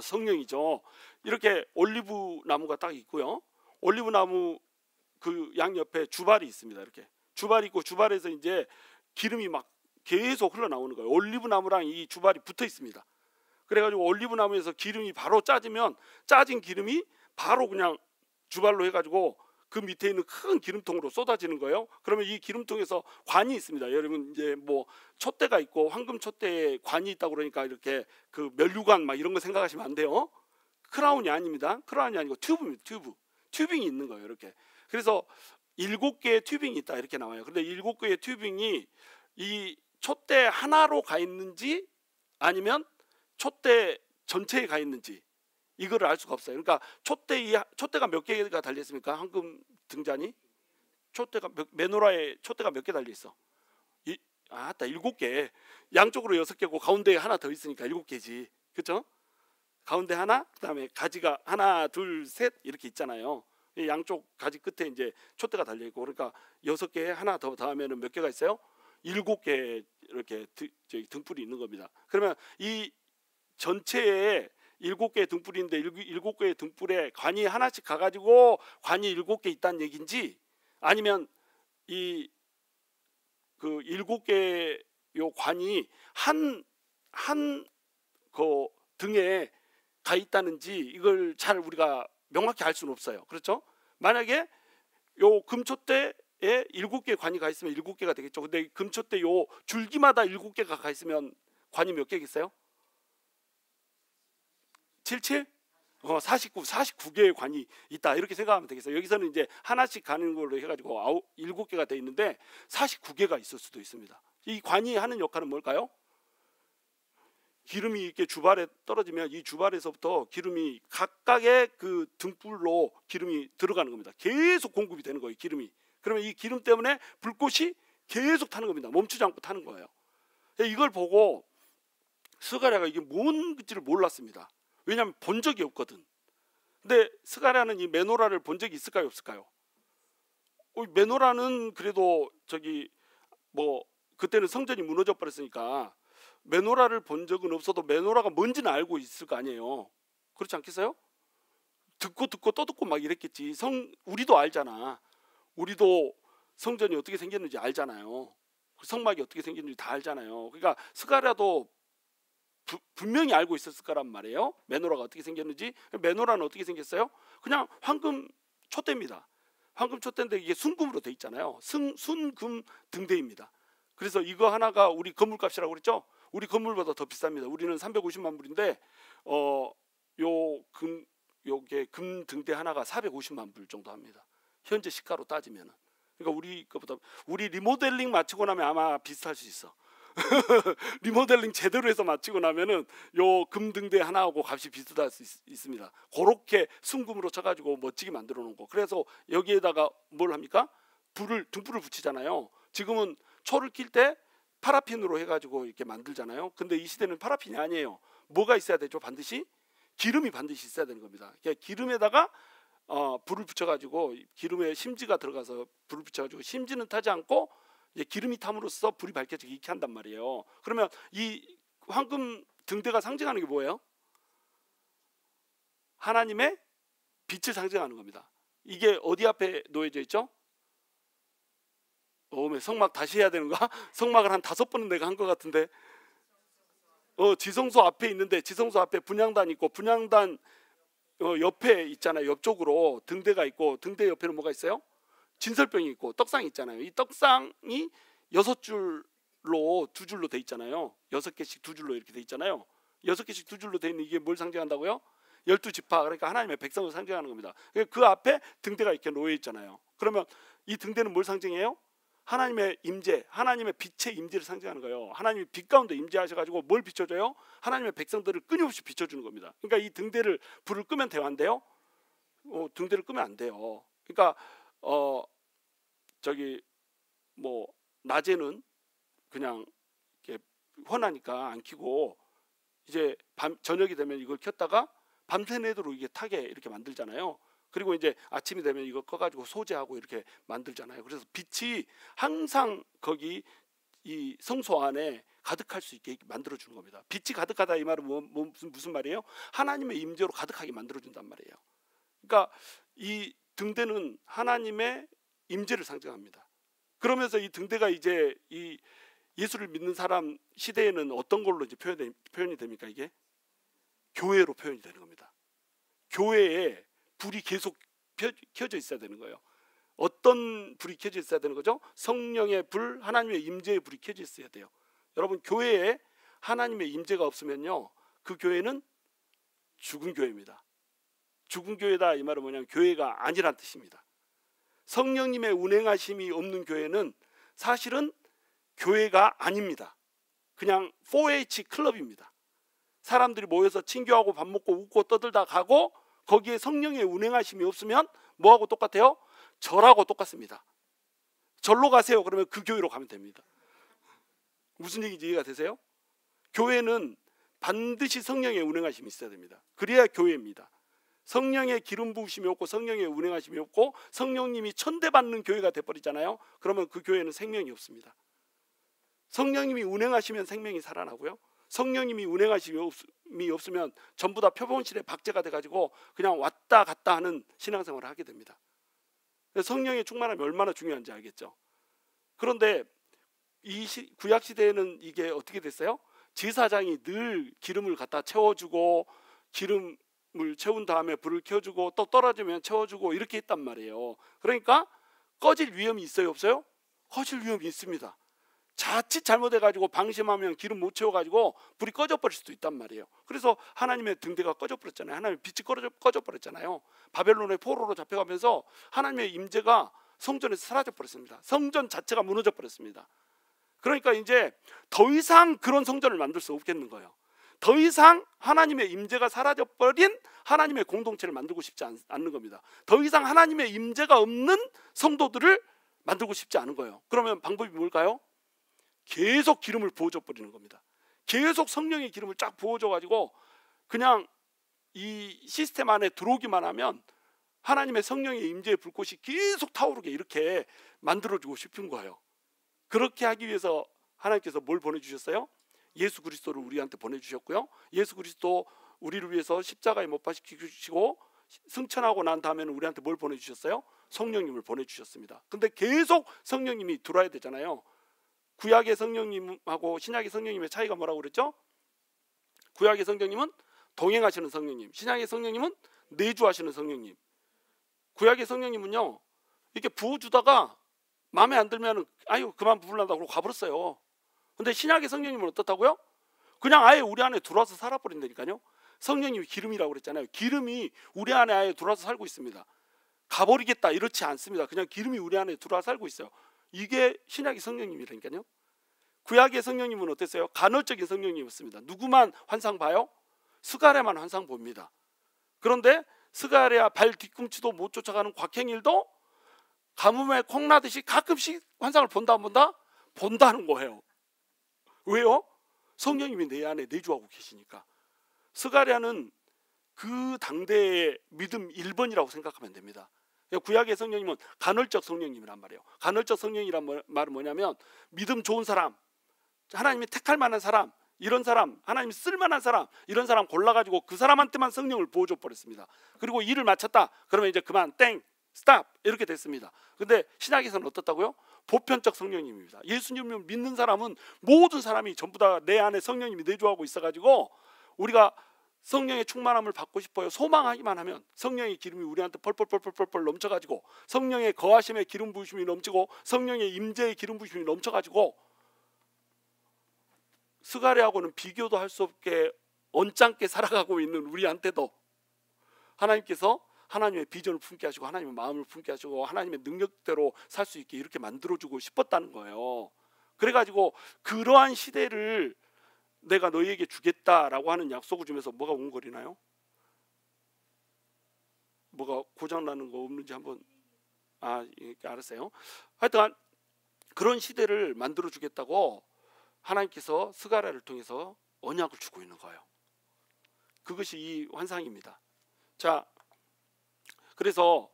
성령이죠. 이렇게 올리브 나무가 딱 있고요. 올리브 나무 그 양 옆에 주발이 있습니다. 이렇게 주발이 있고 주발에서 이제 기름이 막 계속 흘러나오는 거예요. 올리브 나무랑 이 주발이 붙어 있습니다. 그래가지고 올리브 나무에서 기름이 바로 짜지면 짜진 기름이 바로 그냥 주발로 해가지고 그 밑에 있는 큰 기름통으로 쏟아지는 거예요. 그러면 이 기름통에서 관이 있습니다. 여러분 이제 뭐 촛대가 있고 황금 촛대에 관이 있다고 그러니까 이렇게 그 면류관 막 이런 거 생각하시면 안 돼요. 크라운이 아닙니다. 크라운이 아니고 튜브입니다. 튜빙이 있는 거예요. 이렇게. 그래서 7개의 튜빙이 있다 이렇게 나와요. 근데 7개의 튜빙이 이 촛대 하나로 가 있는지 아니면 촛대 전체에 가 있는지 이거를 알 수가 없어요. 그러니까 촛대가 몇 개가 달려 있습니까? 황금 등잔이 촛대가 메노라에 촛대가 몇 개 달려 있어? 아따 7개. 양쪽으로 6개고 가운데에 하나 더 있으니까 7개지. 그렇죠? 가운데 하나, 그다음에 가지가 하나, 둘, 셋 이렇게 있잖아요. 양쪽 가지 끝에 이제 촛대가 달려 있고 그러니까 6개에 하나 더 더하면은 몇 개가 있어요? 7개 이렇게 등불이 있는 겁니다. 그러면 이 전체에 7개의 등불인데 7개의 등불에 관이 하나씩 가가지고 관이 7개 있다는 얘기인지 아니면 이 그 7개 요 관이 한 그 등에 가 있다는지 이걸 잘 우리가 명확히 알 수는 없어요. 그렇죠? 만약에 요 금촛대에 7개의 관이 가 있으면 7개가 되겠죠. 근데 금촛대 요 줄기마다 7개가 가 있으면 관이 몇 개겠어요? 77? 49개의 관이 있다 이렇게 생각하면 되겠어요. 여기서는 이제 하나씩 가는 걸로 해가지고 7개가 돼 있는데 49개가 있을 수도 있습니다. 이 관이 하는 역할은 뭘까요? 기름이 이렇게 주발에 떨어지면 이 주발에서부터 기름이 각각의 그 등불로 기름이 들어가는 겁니다. 계속 공급이 되는 거예요. 기름이. 그러면 이 기름 때문에 불꽃이 계속 타는 겁니다. 멈추지 않고 타는 거예요. 이걸 보고 스가랴가 이게 뭔지를 몰랐습니다. 왜냐하면 본 적이 없거든. 근데 스가랴는 이 메노라를 본 적이 있을까요, 없을까요? 메노라는 그래도 저기 뭐 그때는 성전이 무너져 버렸으니까 메노라를 본 적은 없어도 메노라가 뭔지는 알고 있을 거 아니에요. 그렇지 않겠어요? 듣고 또 듣고 막 이랬겠지. 우리도 알잖아. 우리도 성전이 어떻게 생겼는지 알잖아요. 성막이 어떻게 생겼는지 다 알잖아요. 그러니까 스가랴도 분명히 알고 있었을 거란 말이에요. 메노라가 어떻게 생겼는지. 메노라는 어떻게 생겼어요? 그냥 황금 촛대입니다. 황금 촛대인데 이게 순금으로 돼 있잖아요. 순금 등대입니다. 그래서 이거 하나가 우리 건물값이라고 그랬죠? 우리 건물보다 더 비쌉니다. 우리는 350만 불인데 요게 금 등대 하나가 450만 불 정도 합니다. 현재 시가로 따지면은. 그러니까 우리 리모델링 마치고 나면 아마 비슷할 수 있어. 리모델링 제대로 해서 마치고 나면은 요 금등대 하나하고 값이 비슷할 수 있습니다. 그렇게 순금으로 쳐가지고 멋지게 만들어 놓은 거. 그래서 여기에다가 뭘 합니까? 등불을 붙이잖아요. 지금은 초를 킬 때 파라핀으로 해가지고 이렇게 만들잖아요. 근데 이 시대는 파라핀이 아니에요. 뭐가 있어야 되죠? 반드시 기름이 반드시 있어야 되는 겁니다. 그러니까 기름에다가 불을 붙여가지고 기름에 심지가 들어가서 불을 붙여가지고 심지는 타지 않고 이제 기름이 탐으로써 불이 밝혀지게 이렇게 한단 말이에요. 그러면 이 황금 등대가 상징하는 게 뭐예요? 하나님의 빛을 상징하는 겁니다. 이게 어디 앞에 놓여져 있죠? 성막 다시 해야 되는가? 성막을 한 5번은 내가 한 것 같은데 지성소 앞에 있는데 지성소 앞에 분향단 있고 분향단 옆에 있잖아요. 옆쪽으로 등대가 있고 등대 옆에는 뭐가 있어요? 진설병이 있고 떡상이 있잖아요. 이 떡상이 6줄로 2줄로 돼 있잖아요. 6개씩 2줄로 이렇게 돼 있잖아요. 6개씩 2줄로 돼 있는 이게 뭘 상징한다고요? 12지파, 그러니까 하나님의 백성을 상징하는 겁니다. 그 앞에 등대가 이렇게 놓여 있잖아요. 그러면 이 등대는 뭘 상징해요? 하나님의 임재, 하나님의 빛의 임재를 상징하는 거예요. 하나님이 빛 가운데 임재하셔가지고 뭘 비춰줘요? 하나님의 백성들을 끊임없이 비춰주는 겁니다. 그러니까 이 등대를 불을 끄면 돼요, 안 돼요? 등대를 끄면 안 돼요. 그러니까 뭐 낮에는 그냥 이렇게 훤하니까 안 켜고 이제 저녁이 되면 이걸 켰다가 밤새내도록 이게 타게 이렇게 만들잖아요. 그리고 이제 아침이 되면 이거 꺼가지고 소재하고 이렇게 만들잖아요. 그래서 빛이 항상 거기 이 성소 안에 가득할 수 있게 만들어 주는 겁니다. 빛이 가득하다 이 말은 무슨 말이에요? 하나님의 임재로 가득하게 만들어 준단 말이에요. 그러니까 이 등대는 하나님의 임재를 상징합니다. 그러면서 이 등대가 이제 이 예수를 믿는 사람 시대에는 어떤 걸로 이제 표현이 됩니까? 이게 교회로 표현이 되는 겁니다. 교회에 불이 계속 켜져 있어야 되는 거예요. 어떤 불이 켜져 있어야 되는 거죠? 성령의 불, 하나님의 임재의 불이 켜져 있어야 돼요. 여러분, 교회에 하나님의 임재가 없으면요, 그 교회는 죽은 교회입니다. 죽은 교회다 이 말은 뭐냐면 교회가 아니란 뜻입니다. 성령님의 운행하심이 없는 교회는 사실은 교회가 아닙니다. 그냥 4H 클럽입니다. 사람들이 모여서 친교하고 밥 먹고 웃고 떠들다 가고 거기에 성령의 운행하심이 없으면 뭐하고 똑같아요? 절하고 똑같습니다. 절로 가세요. 그러면 그 교회로 가면 됩니다. 무슨 얘기인지 이해가 되세요? 교회는 반드시 성령의 운행하심이 있어야 됩니다. 그래야 교회입니다. 성령의 기름 부으심이 없고 성령의 운행하심이 없고 성령님이 천대받는 교회가 돼버리잖아요. 그러면 그 교회는 생명이 없습니다. 성령님이 운행하시면 생명이 살아나고요, 성령님이 운행하심이 없으면 전부 다 표본실에 박제가 돼가지고 그냥 왔다 갔다 하는 신앙생활을 하게 됩니다. 성령의 충만함이 얼마나 중요한지 알겠죠? 그런데 이 구약시대에는 이게 어떻게 됐어요? 제사장이 늘 기름을 갖다 채워주고 기름을 채운 다음에 불을 켜주고 또 떨어지면 채워주고 이렇게 했단 말이에요. 그러니까 꺼질 위험이 있어요, 없어요? 꺼질 위험이 있습니다. 자칫 잘못해가지고 방심하면 기름 못 채워가지고 불이 꺼져버릴 수도 있단 말이에요. 그래서 하나님의 등대가 꺼져버렸잖아요. 하나님의 빛이 꺼져버렸잖아요. 바벨론의 포로로 잡혀가면서 하나님의 임재가 성전에서 사라져버렸습니다. 성전 자체가 무너져버렸습니다. 그러니까 이제 더 이상 그런 성전을 만들 수 없겠는 거예요. 더 이상 하나님의 임재가 사라져버린 하나님의 공동체를 만들고 싶지 않는 겁니다. 더 이상 하나님의 임재가 없는 성도들을 만들고 싶지 않은 거예요. 그러면 방법이 뭘까요? 계속 기름을 부어줘 버리는 겁니다. 계속 성령의 기름을 쫙 부어줘 가지고 그냥 이 시스템 안에 들어오기만 하면 하나님의 성령의 임재의 불꽃이 계속 타오르게 이렇게 만들어주고 싶은 거예요. 그렇게 하기 위해서 하나님께서 뭘 보내주셨어요? 예수 그리스도를 우리한테 보내주셨고요, 예수 그리스도 우리를 위해서 십자가에 못 박히시고 승천하고 난 다음에는 우리한테 뭘 보내주셨어요? 성령님을 보내주셨습니다. 근데 계속 성령님이 들어와야 되잖아요. 구약의 성령님하고 신약의 성령님의 차이가 뭐라고 그랬죠? 구약의 성령님은 동행하시는 성령님, 신약의 성령님은 내주하시는 성령님. 구약의 성령님은요, 이렇게 부어주다가 마음에 안 들면 아유 그만 부으려고 그러고 가버렸어요. 근데 신약의 성령님은 어떻다고요? 그냥 아예 우리 안에 들어와서 살아버린다니까요. 성령님이 기름이라고 그랬잖아요. 기름이 우리 안에 아예 들어와서 살고 있습니다. 가버리겠다 이렇지 않습니다. 그냥 기름이 우리 안에 들어와 살고 있어요. 이게 신약의 성령님이라니까요. 구약의 성령님은 어땠어요? 간헐적인 성령님이었습니다. 누구만 환상 봐요? 스가랴만 환상 봅니다. 그런데 스가랴 발 뒤꿈치도 못 쫓아가는 곽행일도 가뭄에 콩나듯이 가끔씩 환상을 본다 안 본다? 본다는 거예요. 왜요? 성령님이 내 안에 내주하고 계시니까. 스가랴는 그 당대의 믿음 1번이라고 생각하면 됩니다. 구약의 성령님은 간헐적 성령님이란 말이에요. 간헐적 성령이란 말은 뭐냐면 믿음 좋은 사람, 하나님이 택할 만한 사람, 이런 사람, 하나님이 쓸만한 사람, 이런 사람 골라가지고 그 사람한테만 성령을 부어줘 버렸습니다. 그리고 일을 마쳤다 그러면 이제 그만 땡 스탑 이렇게 됐습니다. 근데 신약에서는 어떻다고요? 보편적 성령님입니다. 예수님을 믿는 사람은 모든 사람이 전부 다 내 안에 성령님이 내주하고 있어가지고 우리가 성령의 충만함을 받고 싶어요. 소망하기만 하면 성령의 기름이 우리한테 펄펄펄펄펄 넘쳐가지고 성령의 거하심의 기름 부으심이 넘치고 성령의 임재의 기름 부으심이 넘쳐가지고 스가랴하고는 비교도 할 수 없게 언짢게 살아가고 있는 우리한테도 하나님께서 하나님의 비전을 품게 하시고 하나님의 마음을 품게 하시고 하나님의 능력대로 살 수 있게 이렇게 만들어주고 싶었다는 거예요. 그래가지고 그러한 시대를 내가 너희에게 주겠다라고 하는 약속을 주면서 뭐가 웅거리나요? 뭐가 고장나는 거 없는지 한번 알았어요. 하여튼 그런 시대를 만들어 주겠다고 하나님께서 스가랴를 통해서 언약을 주고 있는 거예요. 그것이 이 환상입니다. 자, 그래서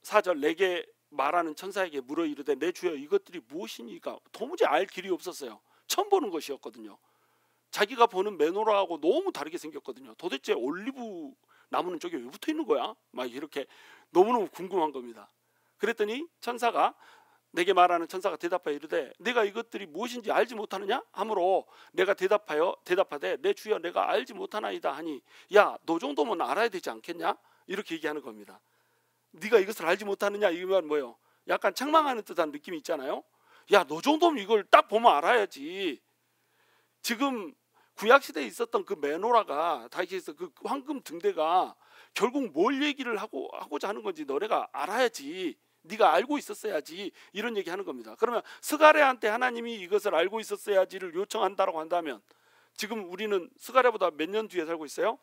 4절 내게 말하는 천사에게 물어 이르되 내 주여 이것들이 무엇이니까 도무지 알 길이 없었어요. 처음 보는 것이었거든요. 자기가 보는 메노라하고 너무 다르게 생겼거든요. 도대체 올리브 나무는 저기 왜 붙어 있는 거야? 막 이렇게 너무너무 궁금한 겁니다. 그랬더니 천사가 내게 말하는 천사가 대답하여 이르되 내가 이것들이 무엇인지 알지 못하느냐 하므로 내가 대답하되 내 주여 내가 알지 못하나이다 하니 야 너 정도면 알아야 되지 않겠냐? 이렇게 얘기하는 겁니다. 네가 이것을 알지 못하느냐, 이건 뭐예요? 약간 책망하는 듯한 느낌이 있잖아요. 야, 너 정도면 이걸 딱 보면 알아야지. 지금 구약 시대에 있었던 그 메노라가 다시에서 그 황금 등대가 결국 뭘 얘기를 하고자 하는 건지 너네가 알아야지. 네가 알고 있었어야지. 이런 얘기 하는 겁니다. 그러면 스가랴한테 하나님이 이것을 알고 있었어야지를 요청한다라고 한다면 지금 우리는 스가랴보다 몇 년 뒤에 살고 있어요?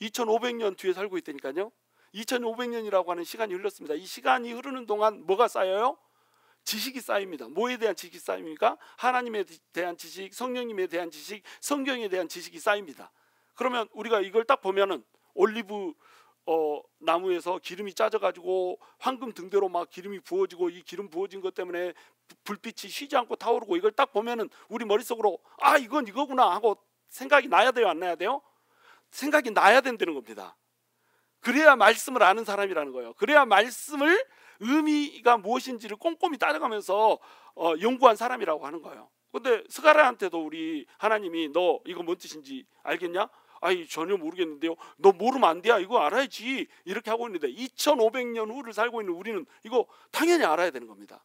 2500년 뒤에 살고 있다니까요. 2500년이라고 하는 시간이 흘렀습니다. 이 시간이 흐르는 동안 뭐가 쌓여요? 지식이 쌓입니다. 뭐에 대한 지식이 쌓입니까? 하나님에 대한 지식, 성령님에 대한 지식, 성경에 대한 지식이 쌓입니다. 그러면 우리가 이걸 딱 보면은 올리브 나무에서 기름이 짜져가지고 황금 등대로 막 기름이 부어지고, 이 기름 부어진 것 때문에 불빛이 쉬지 않고 타오르고, 이걸 딱 보면은 우리 머릿속으로 아, 이건 이거구나 하고 생각이 나야 돼요, 안 나야 돼요? 생각이 나야 된다는 겁니다. 그래야 말씀을 아는 사람이라는 거예요. 그래야 말씀을 의미가 무엇인지를 꼼꼼히 따져가면서 연구한 사람이라고 하는 거예요. 근데 스가랴한테도 우리 하나님이 너 이거 뭔 뜻인지 알겠냐? 아이, 전혀 모르겠는데요. 너 모르면 안 돼. 이거 알아야지. 이렇게 하고 있는데 2500년 후를 살고 있는 우리는 이거 당연히 알아야 되는 겁니다.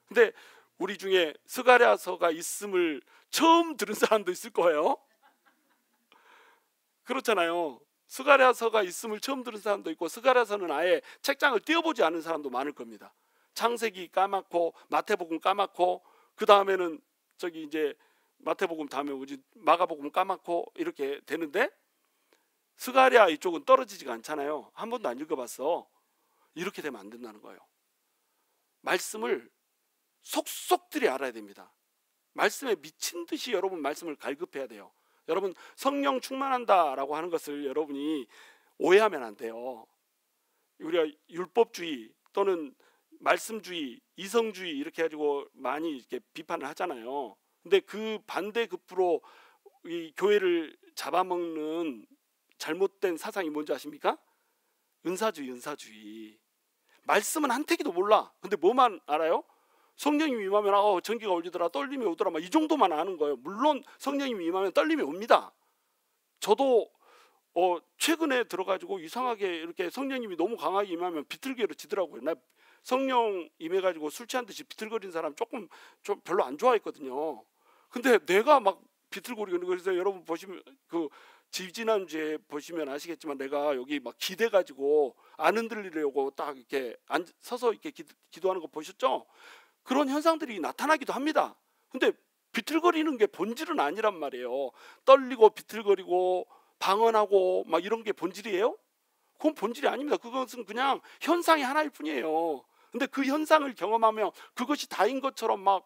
근데 우리 중에 스가랴서가 있음을 처음 들은 사람도 있을 거예요. 그렇잖아요. 스가랴서가 있음을 처음 들은 사람도 있고, 스가랴서는 아예 책장을 띄워보지 않은 사람도 많을 겁니다. 창세기 까맣고 마태복음 까맣고, 그 다음에는 저기 이제 마태복음 다음에 뭐지, 마가복음 까맣고 이렇게 되는데, 스가랴 이쪽은 떨어지지가 않잖아요. 한 번도 안 읽어봤어. 이렇게 되면 안 된다는 거예요. 말씀을 속속들이 알아야 됩니다. 말씀에 미친 듯이 여러분 말씀을 갈급해야 돼요. 여러분, 성령 충만한다라고 하는 것을 여러분이 오해하면 안 돼요. 우리가 율법주의 또는 말씀주의, 이성주의 이렇게 가지고 많이 이렇게 비판을 하잖아요. 근데 그 반대급부로 이 교회를 잡아먹는 잘못된 사상이 뭔지 아십니까? 은사주의. 말씀은 한 태기도 몰라. 근데 뭐만 알아요? 성령님이 임하면 전기가 올리더라, 떨림이 오더라, 막 이 정도만 아는 거예요. 물론 성령님이 임하면 떨림이 옵니다. 저도 최근에 들어가지고 이상하게 이렇게 성령님이 너무 강하게 임하면 비틀거려지더라고요. 나 성령 임해가지고 술 취한 듯이 비틀거리는 사람 좀 별로 안 좋아했거든요. 근데 내가 막 비틀거리는, 그래서 여러분 보시면 그 지난주에 보시면 아시겠지만 내가 여기 막 기대가지고 안 흔들리려고 딱 이렇게 서서 이렇게 기도하는 거 보셨죠? 그런 현상들이 나타나기도 합니다. 근데 비틀거리는 게 본질은 아니란 말이에요. 떨리고 비틀거리고 방언하고 막 이런 게 본질이에요? 그건 본질이 아닙니다. 그것은 그냥 현상의 하나일 뿐이에요. 근데 그 현상을 경험하면 그것이 다인 것처럼 막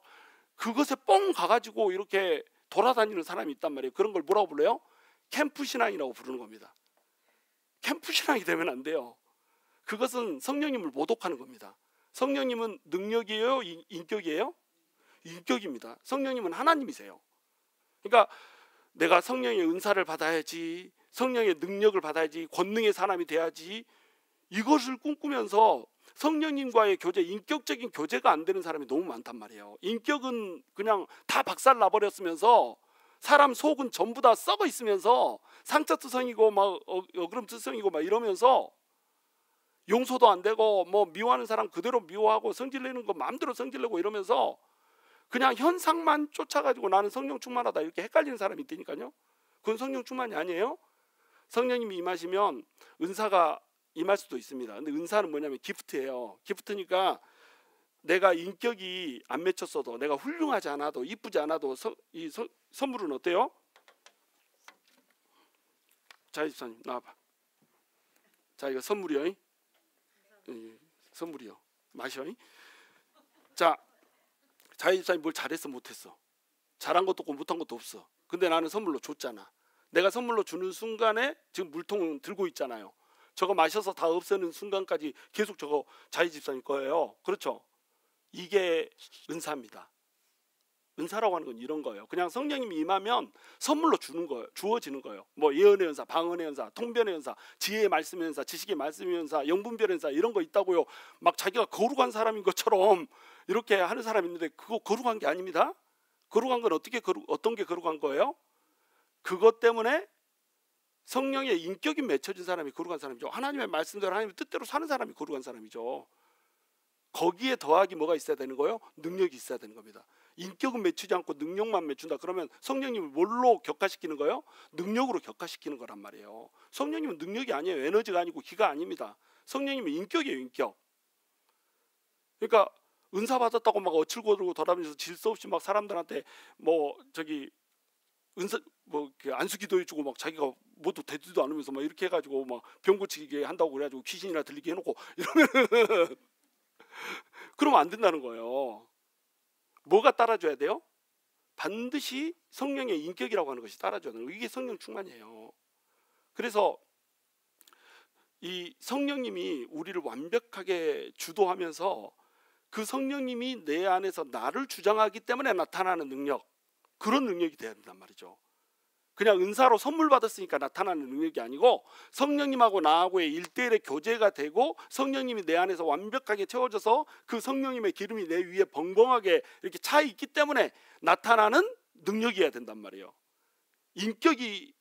그것에 뻥 가가지고 이렇게 돌아다니는 사람이 있단 말이에요. 그런 걸 뭐라고 불러요? 캠프신앙이라고 부르는 겁니다. 캠프신앙이 되면 안 돼요. 그것은 성령님을 모독하는 겁니다. 성령님은 능력이에요? 인격이에요? 인격입니다. 성령님은 하나님이세요. 그러니까 내가 성령의 은사를 받아야지, 성령의 능력을 받아야지, 권능의 사람이 돼야지, 이것을 꿈꾸면서 성령님과의 교제, 인격적인 교제가 안 되는 사람이 너무 많단 말이에요. 인격은 그냥 다 박살 나버렸으면서 사람 속은 전부 다 썩어 있으면서 상처투성이고 막 어그름투성이고 막 이러면서 용서도 안 되고 뭐 미워하는 사람 그대로 미워하고 성질내는 거 마음대로 성질내고 이러면서 그냥 현상만 쫓아가지고 나는 성령 충만하다 이렇게 헷갈리는 사람이 있다니까요. 그건 성령 충만이 아니에요. 성령님이 임하시면 은사가 임할 수도 있습니다. 근데 은사는 뭐냐면 기프트예요. 기프트니까 내가 인격이 안 맺혔어도, 내가 훌륭하지 않아도, 이쁘지 않아도 이 선물은 어때요? 자, 집사님 나와봐. 자, 이거 선물이요. 선물이요. 마셔. 자, 자희 집사님 뭘 잘했어 못했어? 잘한 것도 없고 못한 것도 없어. 근데 나는 선물로 줬잖아. 내가 선물로 주는 순간에 지금 물통 들고 있잖아요. 저거 마셔서 다 없애는 순간까지 계속 저거 자희 집사님 거예요. 그렇죠? 이게 은사입니다. 은사라고 하는 건 이런 거예요. 그냥 성령님이 임하면 선물로 주는 거예요. 주어지는 거예요. 뭐 예언의 은사, 방언의 은사, 통변의 은사, 지혜의 말씀의 은사, 지식의 말씀의 은사, 영분별의 은사 이런 거 있다고요. 막 자기가 거룩한 사람인 것처럼 이렇게 하는 사람이 있는데 그거 거룩한 게 아닙니다. 거룩한 건 어떤 게 거룩한 거예요? 그것 때문에 성령의 인격이 맺혀진 사람이 거룩한 사람이죠. 하나님의 말씀대로 하나님의 뜻대로 사는 사람이 거룩한 사람이죠. 거기에 더하기 뭐가 있어야 되는 거예요? 능력이 있어야 되는 겁니다. 인격은 맺히지 않고 능력만 맺춘다. 그러면 성령님을 뭘로 격화시키는 거예요? 능력으로 격화시키는 거란 말이에요. 성령님은 능력이 아니에요. 에너지가 아니고 기가 아닙니다. 성령님은 인격이에요. 인격. 그러니까 은사 받았다고 막 어칠고들고 돌아다니면서 질서 없이 막 사람들한테 뭐 저기 은사 뭐 안수기도 해주고 막 자기가 뭐도 되지도 않으면서 막 이렇게 해가지고 막 병 고치게 한다고 그래가지고 귀신이나 들리게 해놓고 이러면 그러면 안 된다는 거예요. 뭐가 따라줘야 돼요? 반드시 성령의 인격이라고 하는 것이 따라줘야 되는 거예요. 이게 성령 충만이에요. 그래서 이 성령님이 우리를 완벽하게 주도하면서 그 성령님이 내 안에서 나를 주장하기 때문에 나타나는 능력, 그런 능력이 돼야 된단 말이죠. 그냥 은사로 선물 받았으니까 나타나는 능력이 아니고 성령님하고 나하고의 1:1의 교제가 되고 성령님이 내 안에서 완벽하게 채워져서 그 성령님의 기름이 내 위에 벙벙하게 이렇게 차 있기 때문에 나타나는 능력이어야 된단 말이에요. 인격이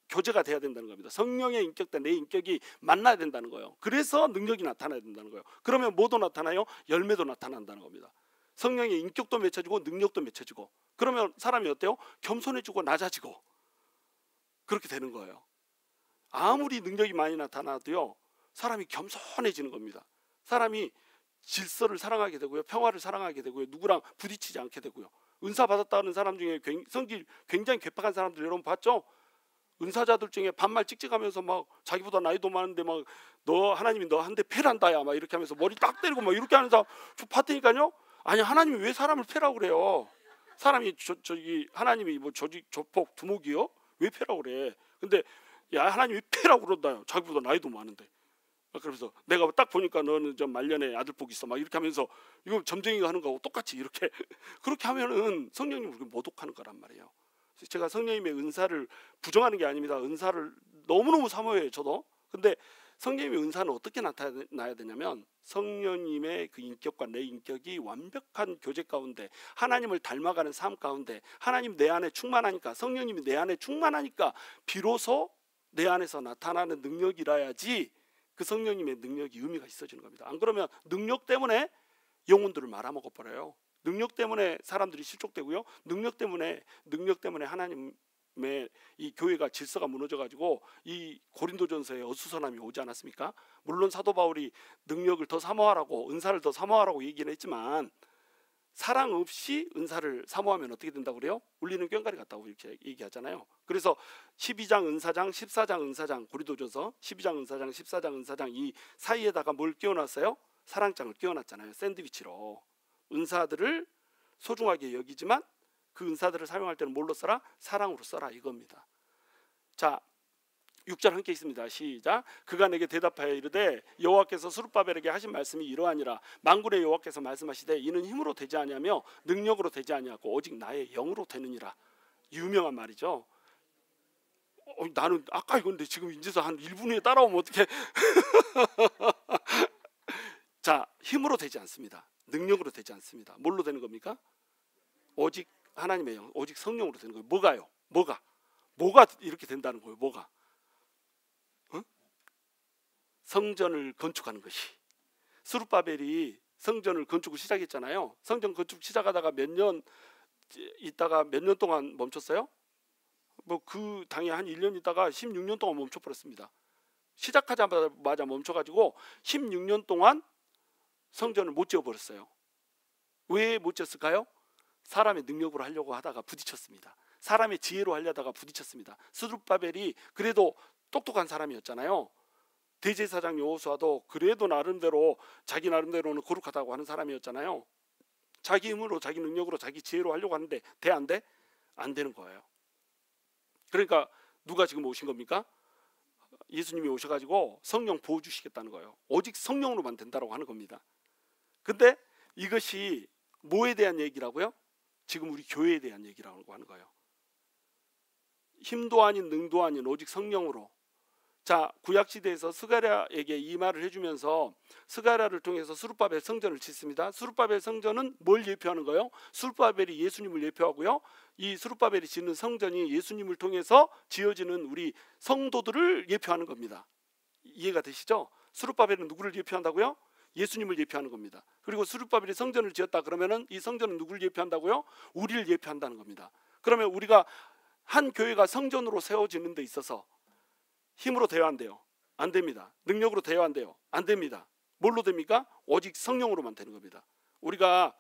교제가 돼야 된다는 겁니다. 성령의 인격과 내 인격이 만나야 된다는 거예요. 그래서 능력이 나타나야 된다는 거예요. 그러면 뭐도 나타나요? 열매도 나타난다는 겁니다. 성령의 인격도 맺혀지고 능력도 맺혀지고, 그러면 사람이 어때요? 겸손해지고 낮아지고 그렇게 되는 거예요. 아무리 능력이 많이 나타나도요, 사람이 겸손해지는 겁니다. 사람이 질서를 사랑하게 되고요, 평화를 사랑하게 되고요, 누구랑 부딪히지 않게 되고요. 은사 받았다는 사람 중에 성질 굉장히 괴팍한 사람들 여러분 봤죠? 은사자들 중에 반말 찍찍하면서 막 자기보다 나이도 많은데 막 너 하나님이 너 한 대 패란다야 막 이렇게 하면서 머리 딱 때리고 막 이렇게 하는 사람 봤다니까요. 아니 하나님이 왜 사람을 패라고 그래요? 사람이 저기 하나님이 뭐 조폭 두목이요? 왜 패라고 그래? 근데 야 하나님이 패라고 그런다요. 자기보다 나이도 많은데. 그러면서 내가 딱 보니까 너는 좀 말년에 아들복 있어 막 이렇게 하면서 이거 점쟁이가 하는 거하고 똑같이 이렇게 그렇게 하면은 성령님을 모독하는 거란 말이에요. 제가 성령님의 은사를 부정하는 게 아닙니다. 은사를 너무너무 사모해요, 저도. 근데 성령님의 은사는 어떻게 나타나야 되냐면 성령님의 그 인격과 내 인격이 완벽한 교제 가운데 하나님을 닮아가는 삶 가운데 하나님 내 안에 충만하니까, 성령님이 내 안에 충만하니까 비로소 내 안에서 나타나는 능력이라야지 그 성령님의 능력이 의미가 있어지는 겁니다. 안 그러면 능력 때문에 영혼들을 말아먹어 버려요. 능력 때문에 사람들이 실족되고요. 능력 때문에 하나님의 이 교회가 질서가 무너져가지고 이 고린도전서에 어수선함이 오지 않았습니까? 물론 사도 바울이 능력을 더 사모하라고, 은사를 더 사모하라고 얘기는 했지만 사랑 없이 은사를 사모하면 어떻게 된다고 그래요? 울리는 꽹과리 같다고 이렇게 얘기하잖아요. 그래서 12장 은사장, 14장 은사장, 고린도전서 12장 은사장, 14장 은사장 이 사이에다가 뭘 끼워놨어요? 사랑장을 끼워놨잖아요. 샌드위치로. 은사들을 소중하게 여기지만 그 은사들을 사용할 때는 뭘로 써라? 사랑으로 써라 이겁니다. 자, 6절 함께 있습니다. 시작. 그가 내게 대답하여 이르되 여호와께서 스룹바벨에게 하신 말씀이 이러하니라. 만군의 여호와께서 말씀하시되 이는 힘으로 되지 아니하며 능력으로 되지 아니하고 오직 나의 영으로 되느니라. 유명한 말이죠. 나는 아까 이건데 지금 이제서 한 1분 후에 따라오면 어떡해. 자, 힘으로 되지 않습니다. 능력으로 되지 않습니다. 뭘로 되는 겁니까? 오직 하나님의 영, 오직 성령으로 되는 거예요. 뭐가요? 뭐가 이렇게 된다는 거예요? 뭐가? 어? 성전을 건축하는 것이. 스룹바벨이 성전을 건축을 시작했잖아요. 성전 건축 시작하다가 몇 년 있다가 몇 년 동안 멈췄어요? 뭐 그 당에 한 1년 있다가 16년 동안 멈춰버렸습니다. 시작하자마자 멈춰가지고 16년 동안 성전을 못 지어버렸어요. 왜 못 지었을까요? 사람의 능력으로 하려고 하다가 부딪혔습니다. 사람의 지혜로 하려다가 부딪혔습니다. 스룹바벨이 그래도 똑똑한 사람이었잖아요. 대제사장 여호수아도 그래도 나름대로 자기 나름대로는 거룩하다고 하는 사람이었잖아요. 자기 힘으로 자기 능력으로 자기 지혜로 하려고 하는데 돼 안 돼? 안 되는 거예요. 그러니까 누가 지금 오신 겁니까? 예수님이 오셔가지고 성령 부어주시겠다는 거예요. 오직 성령으로만 된다고 하는 겁니다. 근데 이것이 뭐에 대한 얘기라고요? 지금 우리 교회에 대한 얘기라고 하는 거예요. 힘도 아닌 능도 아닌 오직 성령으로 자, 구약 시대에서 스가랴에게 이 말을 해주면서 스가랴를 통해서 스룹바벨 성전을 짓습니다. 스룹바벨 성전은 뭘 예표하는 거예요? 스룹바벨이 예수님을 예표하고요. 이 스룹바벨이 짓는 성전이 예수님을 통해서 지어지는 우리 성도들을 예표하는 겁니다. 이해가 되시죠? 스룹바벨은 누구를 예표한다고요? 예수님을 예표하는 겁니다. 그리고 스룹바벨이 성전을 지었다 그러면은 이 성전은 누구를 예표한다고요? 우리를 예표한다는 겁니다. 그러면 우리가 한 교회가 성전으로 세워지는 데 있어서 힘으로 되어 안 돼요? 안 됩니다. 능력으로 되어 안 돼요? 안 됩니다. 뭘로 됩니까? 오직 성령으로만 되는 겁니다. 우리가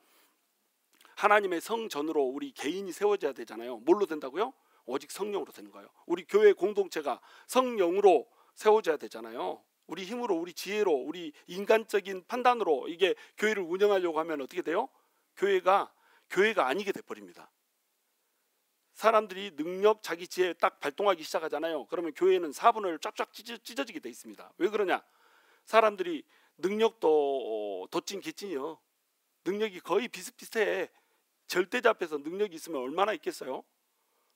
하나님의 성전으로 우리 개인이 세워져야 되잖아요. 뭘로 된다고요? 오직 성령으로 되는 거예요. 우리 교회 공동체가 성령으로 세워져야 되잖아요. 우리 힘으로, 우리 지혜로, 우리 인간적인 판단으로 이게 교회를 운영하려고 하면 어떻게 돼요? 교회가 아니게 돼버립니다. 사람들이 능력, 자기 지혜 딱 발동하기 시작하잖아요. 그러면 교회는 4분의 1 쫙쫙 찢어지게 돼 있습니다. 왜 그러냐? 사람들이 능력도 덧진 개찐이요. 능력이 거의 비슷비슷해. 절대자 앞에서 능력이 있으면 얼마나 있겠어요?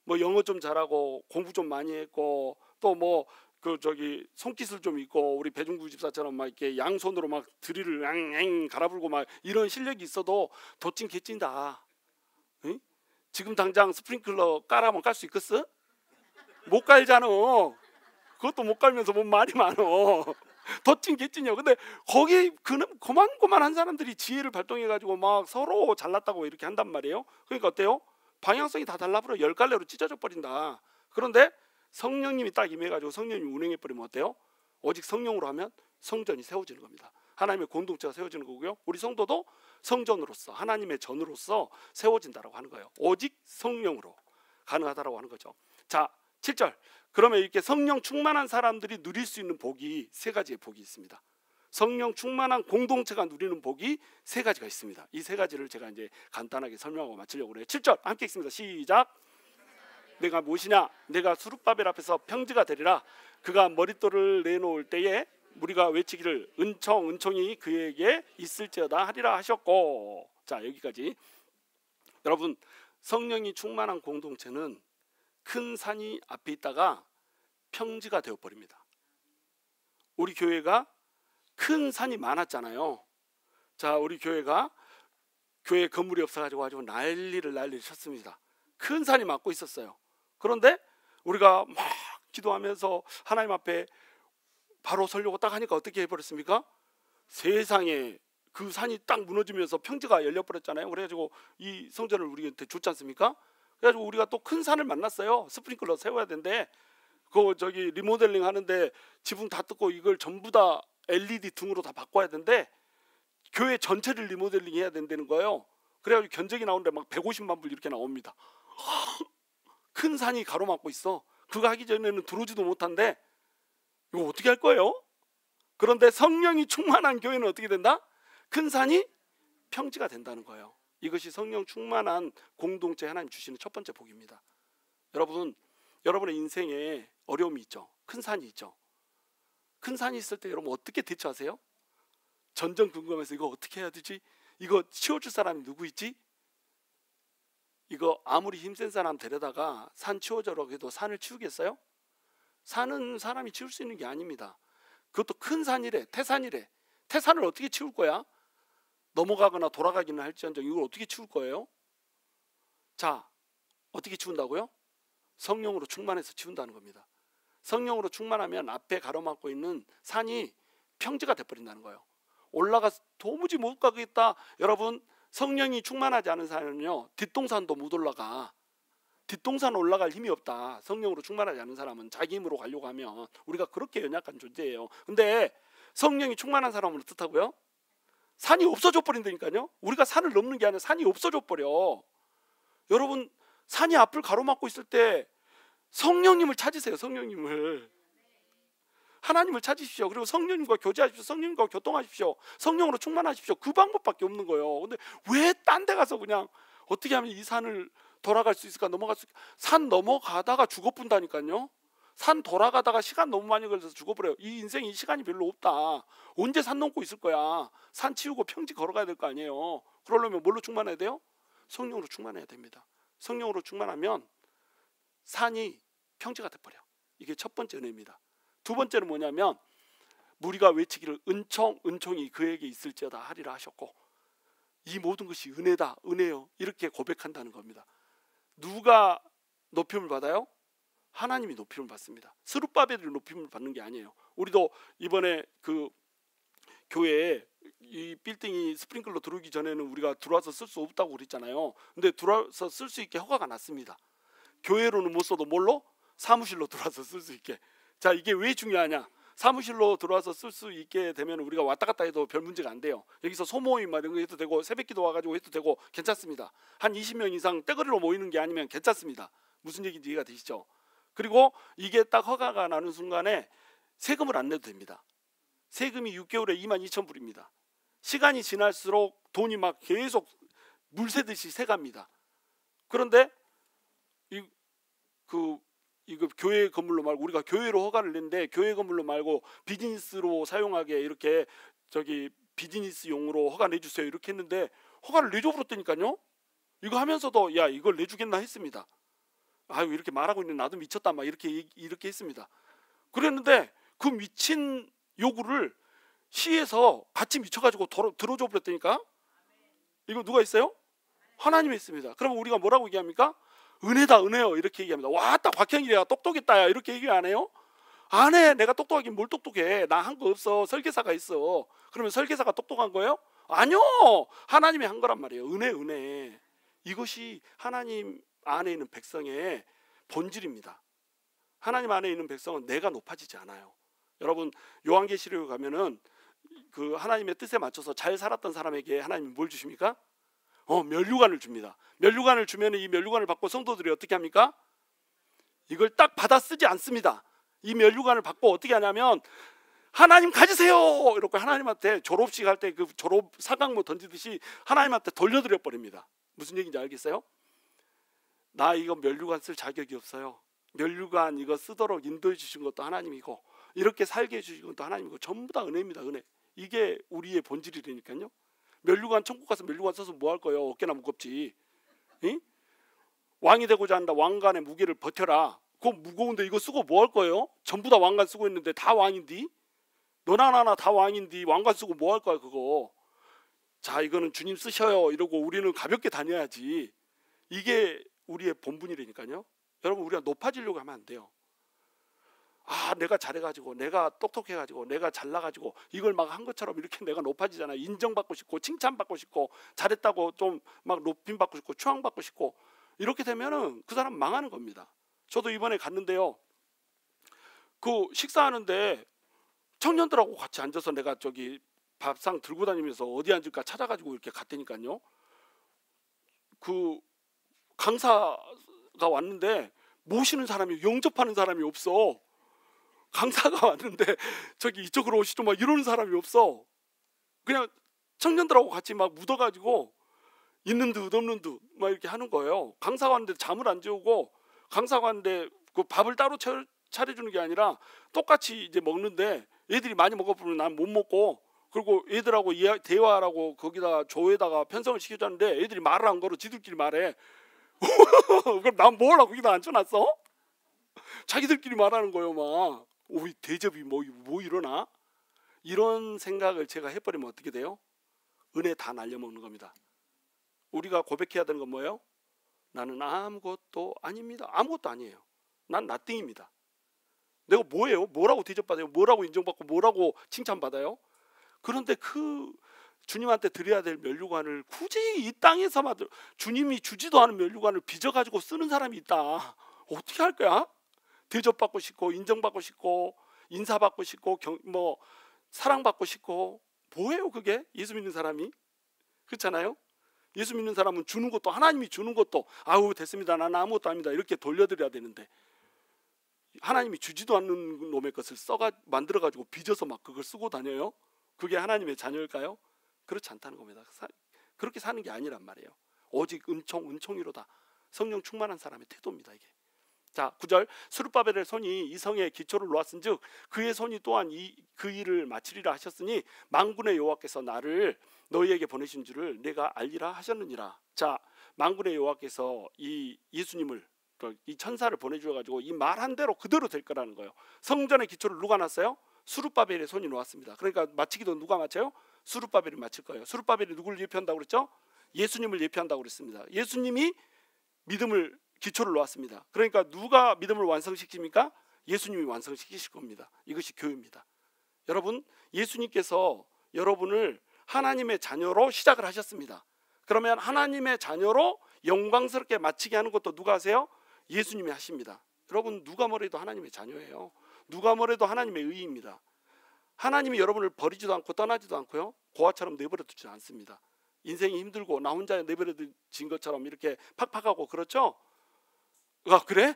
뭐 영어 좀 잘하고 공부 좀 많이 했고 또 뭐 그 저기 손기술 좀 있고 우리 배중구 집사처럼 막 이렇게 양손으로 막 드릴을 앙 갈아불고 막 이런 실력이 있어도 덧진 개찐다. 응? 지금 당장 스프링클러 깔아면 깔 수 있겠어? 못 깔잖아. 그것도 못 깔면서 뭔 말이 많어. 덧진 개찐이요. 근데 거기 고만고만한 사람들이 지혜를 발동해가지고 막 서로 잘났다고 이렇게 한단 말이에요. 그러니까 어때요? 방향성이 다 달라버려. 10갈래로 찢어져 버린다. 그런데 성령님이 딱 임해가지고 성령님이 운행해버리면 어때요? 오직 성령으로 하면 성전이 세워지는 겁니다. 하나님의 공동체가 세워지는 거고요. 우리 성도도 성전으로서 하나님의 전으로서 세워진다라고 하는 거예요. 오직 성령으로 가능하다라고 하는 거죠. 자, 7절. 그러면 이렇게 성령 충만한 사람들이 누릴 수 있는 복이 세 가지의 복이 있습니다. 성령 충만한 공동체가 누리는 복이 세 가지가 있습니다. 이 세 가지를 제가 이제 간단하게 설명하고 마치려고 그래요. 7절 함께 읽습니다. 시작. 내가 무엇이냐? 내가 스룹바벨 앞에서 평지가 되리라. 그가 머릿돌을 내놓을 때에 우리가 외치기를 은총이 그에게 있을지어다 하리라 하셨고. 자, 여기까지. 여러분, 성령이 충만한 공동체는 큰 산이 앞에 있다가 평지가 되어버립니다. 우리 교회가 큰 산이 많았잖아요. 자, 우리 교회가 교회 건물이 없어가지고 난리를 쳤습니다. 큰 산이 막고 있었어요. 그런데 우리가 막 기도하면서 하나님 앞에 바로 서려고 딱 하니까 어떻게 해버렸습니까? 세상에 그 산이 딱 무너지면서 평지가 열려버렸잖아요. 그래가지고 이 성전을 우리한테 줬지 않습니까? 그래가지고 우리가 또 큰 산을 만났어요. 스프링클러 세워야 되는데 그 저기 리모델링 하는데 지붕 다 뜯고 이걸 전부 다 LED 등으로 다 바꿔야 되는데 교회 전체를 리모델링 해야 된다는 거예요. 그래가지고 견적이 나오는데 막 150만 불 이렇게 나옵니다. 큰 산이 가로막고 있어. 그거 하기 전에는 들어오지도 못한데 이거 어떻게 할 거예요? 그런데 성령이 충만한 교회는 어떻게 된다? 큰 산이 평지가 된다는 거예요. 이것이 성령 충만한 공동체 하나님 주시는 첫 번째 복입니다. 여러분, 여러분의 인생에 어려움이 있죠. 큰 산이 있죠. 큰 산이 있을 때 여러분 어떻게 대처하세요? 전전긍긍해서 이거 어떻게 해야 되지? 이거 치워줄 사람이 누구 있지? 이거 아무리 힘센 사람 데려다가 산 치워주라고 해도 산을 치우겠어요? 산은 사람이 치울 수 있는 게 아닙니다. 그것도 큰 산이래. 태산이래. 태산을 어떻게 치울 거야? 넘어가거나 돌아가기는 할지언정 이걸 어떻게 치울 거예요? 자, 어떻게 치운다고요? 성령으로 충만해서 치운다는 겁니다. 성령으로 충만하면 앞에 가로막고 있는 산이 평지가 돼버린다는 거예요. 올라가 도무지 못 가겠다. 여러분, 성령이 충만하지 않은 사람은요 뒷동산도 못 올라가. 뒷동산 올라갈 힘이 없다. 성령으로 충만하지 않은 사람은 자기 힘으로 가려고 하면 우리가 그렇게 연약한 존재예요. 근데 성령이 충만한 사람은 어떻다고요? 산이 없어져 버린다니까요. 우리가 산을 넘는 게 아니라 산이 없어져 버려. 여러분, 산이 앞을 가로막고 있을 때 성령님을 찾으세요. 성령님을. 하나님을 찾으십시오. 그리고 성령님과 교제하십시오. 성령님과 교통하십시오. 성령으로 충만하십시오. 그 방법밖에 없는 거예요. 근데 왜 딴 데 가서 그냥 어떻게 하면 이 산을 돌아갈 수 있을까? 넘어갈 수 있을까? 산 넘어가다가 죽어본다니까요. 산 돌아가다가 시간 너무 많이 걸려서 죽어버려요. 이 인생에 이 시간이 별로 없다. 언제 산 넘고 있을 거야. 산 치우고 평지 걸어가야 될 거 아니에요. 그러려면 뭘로 충만해야 돼요? 성령으로 충만해야 됩니다. 성령으로 충만하면 산이 평지가 돼버려. 이게 첫 번째 은혜입니다. 두 번째는 뭐냐면 우리가 외치기를 은총이 그에게 있을지어다 하리라 하셨고, 이 모든 것이 은혜다, 은혜요, 이렇게 고백한다는 겁니다. 누가 높임을 받아요? 하나님이 높임을 받습니다. 스룹바벨이 높임을 받는 게 아니에요. 우리도 이번에 그 교회에 이 빌딩이 스프링클러 들어오기 전에는 우리가 들어와서 쓸 수 없다고 그랬잖아요. 근데 들어와서 쓸 수 있게 허가가 났습니다. 교회로는 못 써도 뭘로? 사무실로 들어와서 쓸 수 있게. 자, 이게 왜 중요하냐? 사무실로 들어와서 쓸 수 있게 되면 우리가 왔다 갔다 해도 별 문제가 안 돼요. 여기서 소모임 이런 거 해도 되고, 새벽기도 와가지고 해도 되고 괜찮습니다. 한 20명 이상 떼거리로 모이는 게 아니면 괜찮습니다. 무슨 얘기인지 이해가 되시죠? 그리고 이게 딱 허가가 나는 순간에 세금을 안 내도 됩니다. 세금이 6개월에 22,000불입니다. 시간이 지날수록 돈이 막 계속 물 새듯이 새갑니다. 그런데 이거 교회 건물로 말고, 우리가 교회로 허가를 냈는데 교회 건물로 말고 비즈니스로 사용하게 이렇게 비즈니스용으로 허가 내주세요 이렇게 했는데 허가를 내줘 버렸다니까요. 이거 하면서도 야, 이걸 내주겠나 했습니다. 아유, 이렇게 말하고 있는 나도 미쳤다 막 이렇게 했습니다. 그랬는데 그 미친 요구를 시에서 같이 미쳐가지고 들어줘 버렸다니까. 이거 누가 했어요? 하나님이 했습니다. 그러면 우리가 뭐라고 얘기합니까? 은혜다, 은혜요, 이렇게 얘기합니다. 와, 딱 곽형이야, 똑똑했다야, 이렇게 얘기 안 해요? 안 해. 내가 똑똑하긴 뭘 똑똑해. 나 한 거 없어. 설계사가 있어. 그러면 설계사가 똑똑한 거예요? 아니요, 하나님이 한 거란 말이에요. 은혜. 이것이 하나님 안에 있는 백성의 본질입니다. 하나님 안에 있는 백성은 내가 높아지지 않아요. 여러분, 요한계시록에 가면은 그 하나님의 뜻에 맞춰서 잘 살았던 사람에게 하나님이 뭘 주십니까? 면류관을 줍니다. 면류관을 주면 이 면류관을 받고 성도들이 어떻게 합니까? 이걸 딱 받아 쓰지 않습니다. 이 면류관을 받고 어떻게 하냐면 하나님 가지세요 이렇게 하나님한테 졸업식 할 때 그 졸업 사각모 던지듯이 하나님한테 돌려드려 버립니다. 무슨 얘기인지 알겠어요? 나 이거 면류관 쓸 자격이 없어요. 면류관 이거 쓰도록 인도해 주신 것도 하나님이고, 이렇게 살게 해주신 것도 하나님이고, 전부 다 은혜입니다. 은혜. 이게 우리의 본질이라니까요. 면류관, 천국 가서 면류관 써서 뭐 할 거예요? 어깨나 무겁지. 응? 왕이 되고자 한다. 왕관의 무게를 버텨라. 그거 무거운데 이거 쓰고 뭐 할 거예요? 전부 다 왕관 쓰고 있는데 다 왕인디? 너나 나나 다 왕인디 왕관 쓰고 뭐 할 거야 그거. 자, 이거는 주님 쓰셔요 이러고 우리는 가볍게 다녀야지. 이게 우리의 본분이라니까요. 여러분, 우리가 높아지려고 하면 안 돼요. 아, 내가 잘해가지고, 내가 똑똑해가지고, 내가 잘나가지고 이걸 막 한 것처럼 이렇게 내가 높아지잖아. 인정받고 싶고 칭찬받고 싶고 잘했다고 좀 막 높임받고 싶고 추앙받고 싶고, 이렇게 되면은 그 사람 망하는 겁니다. 저도 이번에 갔는데요, 그 식사하는데 청년들하고 같이 앉아서 내가 저기 밥상 들고 다니면서 어디 앉을까 찾아가지고 이렇게 갔다니까요. 그 강사가 왔는데 모시는 사람이, 영접하는 사람이 없어. 강사가 왔는데 저기 이쪽으로 오시죠 막 이러는 사람이 없어. 그냥 청년들하고 같이 막 묻어가지고 있는 듯 없는 듯 막 이렇게 하는 거예요. 강사가 왔는데 잠을 안 재우고, 강사가 왔는데 그 밥을 따로 차려주는 게 아니라 똑같이 이제 먹는데 애들이 많이 먹어보면 난 못 먹고, 그리고 애들하고 대화하라고 거기다 조에다가 편성을 시켜줬는데 애들이 말을 안 걸어. 지들끼리 말해. 그럼 난 뭐라고 거기다 앉혀놨어? 자기들끼리 말하는 거예요. 막 대접이 뭐 이러나? 이런 생각을 제가 해버리면 어떻게 돼요? 은혜 다 날려먹는 겁니다. 우리가 고백해야 되는 건 뭐예요? 나는 아무것도 아닙니다. 아무것도 아니에요. 난 나띵입니다. 내가 뭐예요? 뭐라고 대접받아요? 뭐라고 인정받고 뭐라고 칭찬받아요? 그런데 그 주님한테 드려야 될 면류관을 굳이 이 땅에서 주님이 주지도 않은 면류관을 빚어가지고 쓰는 사람이 있다. 어떻게 할 거야? 대접받고 싶고 인정받고 싶고 인사받고 싶고 사랑받고 싶고, 뭐예요 그게? 예수 믿는 사람이? 그렇잖아요. 예수 믿는 사람은 주는 것도, 하나님이 주는 것도 아우 됐습니다, 나는 아무것도 아닙니다 이렇게 돌려드려야 되는데, 하나님이 주지도 않는 놈의 것을 만들어가지고 빚어서 막 그걸 쓰고 다녀요? 그게 하나님의 자녀일까요? 그렇지 않다는 겁니다. 그렇게 사는 게 아니란 말이에요. 오직 은총이로다. 성령 충만한 사람의 태도입니다 이게. 자, 9절, 스룹바벨의 손이 이 성에 기초를 놓았은즉 그의 손이 또한 그 일을 마치리라 하셨으니 만군의 여호와께서 나를 너희에게 보내신 줄을 내가 알리라 하셨느니라. 자, 만군의 여호와께서 이 예수님을 이 천사를 보내주어가지고 이 말한 대로 그대로 될 거라는 거예요. 성전의 기초를 누가 놨어요? 스룹바벨의 손이 놓았습니다. 그러니까 마치기도 누가 마쳐요? 스룹바벨이 마칠 거예요. 스룹바벨이 누구를 예표한다고 그랬죠? 예수님을 예표한다고 그랬습니다. 예수님이 믿음을 기초를 놓았습니다. 그러니까 누가 믿음을 완성시킵니까? 예수님이 완성시키실 겁니다. 이것이 교회입니다. 여러분, 예수님께서 여러분을 하나님의 자녀로 시작을 하셨습니다. 그러면 하나님의 자녀로 영광스럽게 마치게 하는 것도 누가 하세요? 예수님이 하십니다. 여러분, 누가 뭐래도 하나님의 자녀예요. 누가 뭐래도 하나님의 의입니다. 하나님이 여러분을 버리지도 않고 떠나지도 않고요, 고아처럼 내버려 두지 않습니다. 인생이 힘들고 나 혼자 내버려진 것처럼 이렇게 팍팍하고 그렇죠? 아, 그래?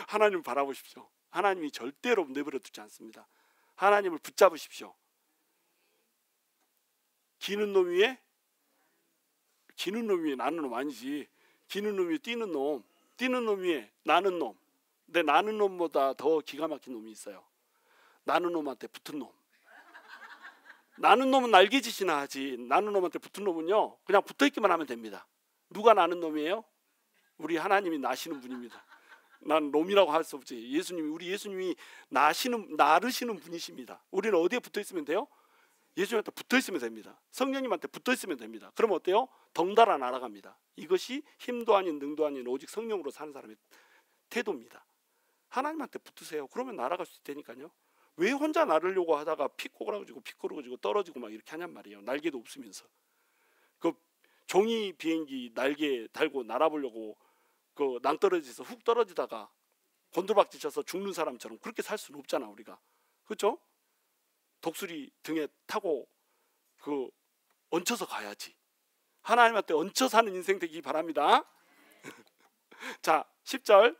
하나님을 바라보십시오. 하나님이 절대로 내버려 두지 않습니다. 하나님을 붙잡으십시오. 기는 놈 위에 나는 놈 아니지. 기는 놈 위에 뛰는 놈, 뛰는 놈 위에 나는 놈. 근데 나는 놈보다 더 기가 막힌 놈이 있어요. 나는 놈한테 붙은 놈. 나는 놈은 날개짓이나 하지, 나는 놈한테 붙은 놈은요 그냥 붙어있기만 하면 됩니다. 누가 나는 놈이에요? 우리 하나님이 나시는 분입니다. 난 놈이라고 할 수 없지. 우리 예수님이 나르시는 분이십니다. 우리는 어디에 붙어있으면 돼요? 예수님한테 붙어있으면 됩니다. 성령님한테 붙어있으면 됩니다. 그럼 어때요? 덩달아 날아갑니다. 이것이 힘도 아닌 능도 아닌 오직 성령으로 사는 사람의 태도입니다. 하나님한테 붙으세요. 그러면 날아갈 수 있다니까요. 왜 혼자 나르려고 하다가 피 꼬그라지고 떨어지고 막 이렇게 하냔 말이에요. 날개도 없으면서. 그 종이 비행기 날개 달고 날아보려고 그 낭떠러지에서 훅 떨어지다가 곤두박질 쳐서 죽는 사람처럼 그렇게 살 수는 없잖아, 우리가. 그렇죠? 독수리 등에 타고 그 얹혀서 가야지. 하나님한테 얹혀 사는 인생 되기 바랍니다. 자, 10절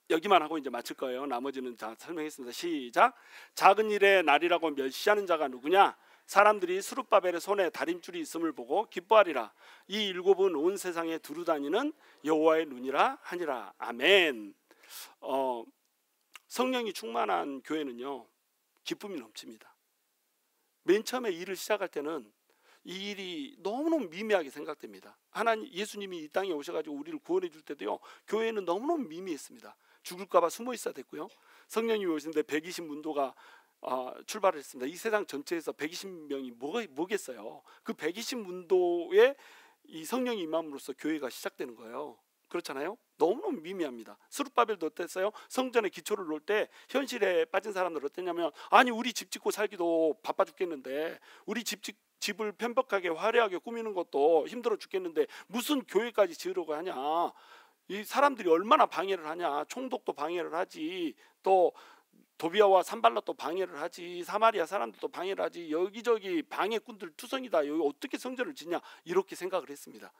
여기만 하고 이제 마칠 거예요. 나머지는 다 설명했습니다. 시작. 작은 일에 날이라고 멸시하는 자가 누구냐? 사람들이 스룹바벨의 손에 다림줄이 있음을 보고 기뻐하리라. 이 일곱은 온 세상에 두루 다니는 여호와의 눈이라 하니라. 아멘. 성령이 충만한 교회는요 기쁨이 넘칩니다. 맨 처음에 일을 시작할 때는 이 일이 너무너무 미미하게 생각됩니다. 예수님이 이 땅에 오셔가지고 우리를 구원해 줄 때도요 교회는 너무너무 미미했습니다. 죽을까봐 숨어 있어야 됐고요. 성령님이 오시는데 120문도가 출발을 했습니다. 이 세상 전체에서 120명이 뭐겠어요. 그 120문도에 이 성령이 임함으로써 교회가 시작되는 거예요. 그렇잖아요. 너무너무 미미합니다. 스룹바벨도 어땠어요? 성전의 기초를 놓을 때 현실에 빠진 사람들 어땠냐면, 아니 우리 집 짓고 살기도 바빠 죽겠는데, 우리 집을 편박하게 화려하게 꾸미는 것도 힘들어 죽겠는데 무슨 교회까지 지으려고 하냐. 이 사람들이 얼마나 방해를 하냐. 총독도 방해를 하지, 또 도비아와 산발랏도 방해를 하지, 사마리아 사람들도 방해를 하지, 여기저기 방해꾼들 투성이다. 여기 어떻게 성전을 짓냐, 이렇게 생각을 했습니다.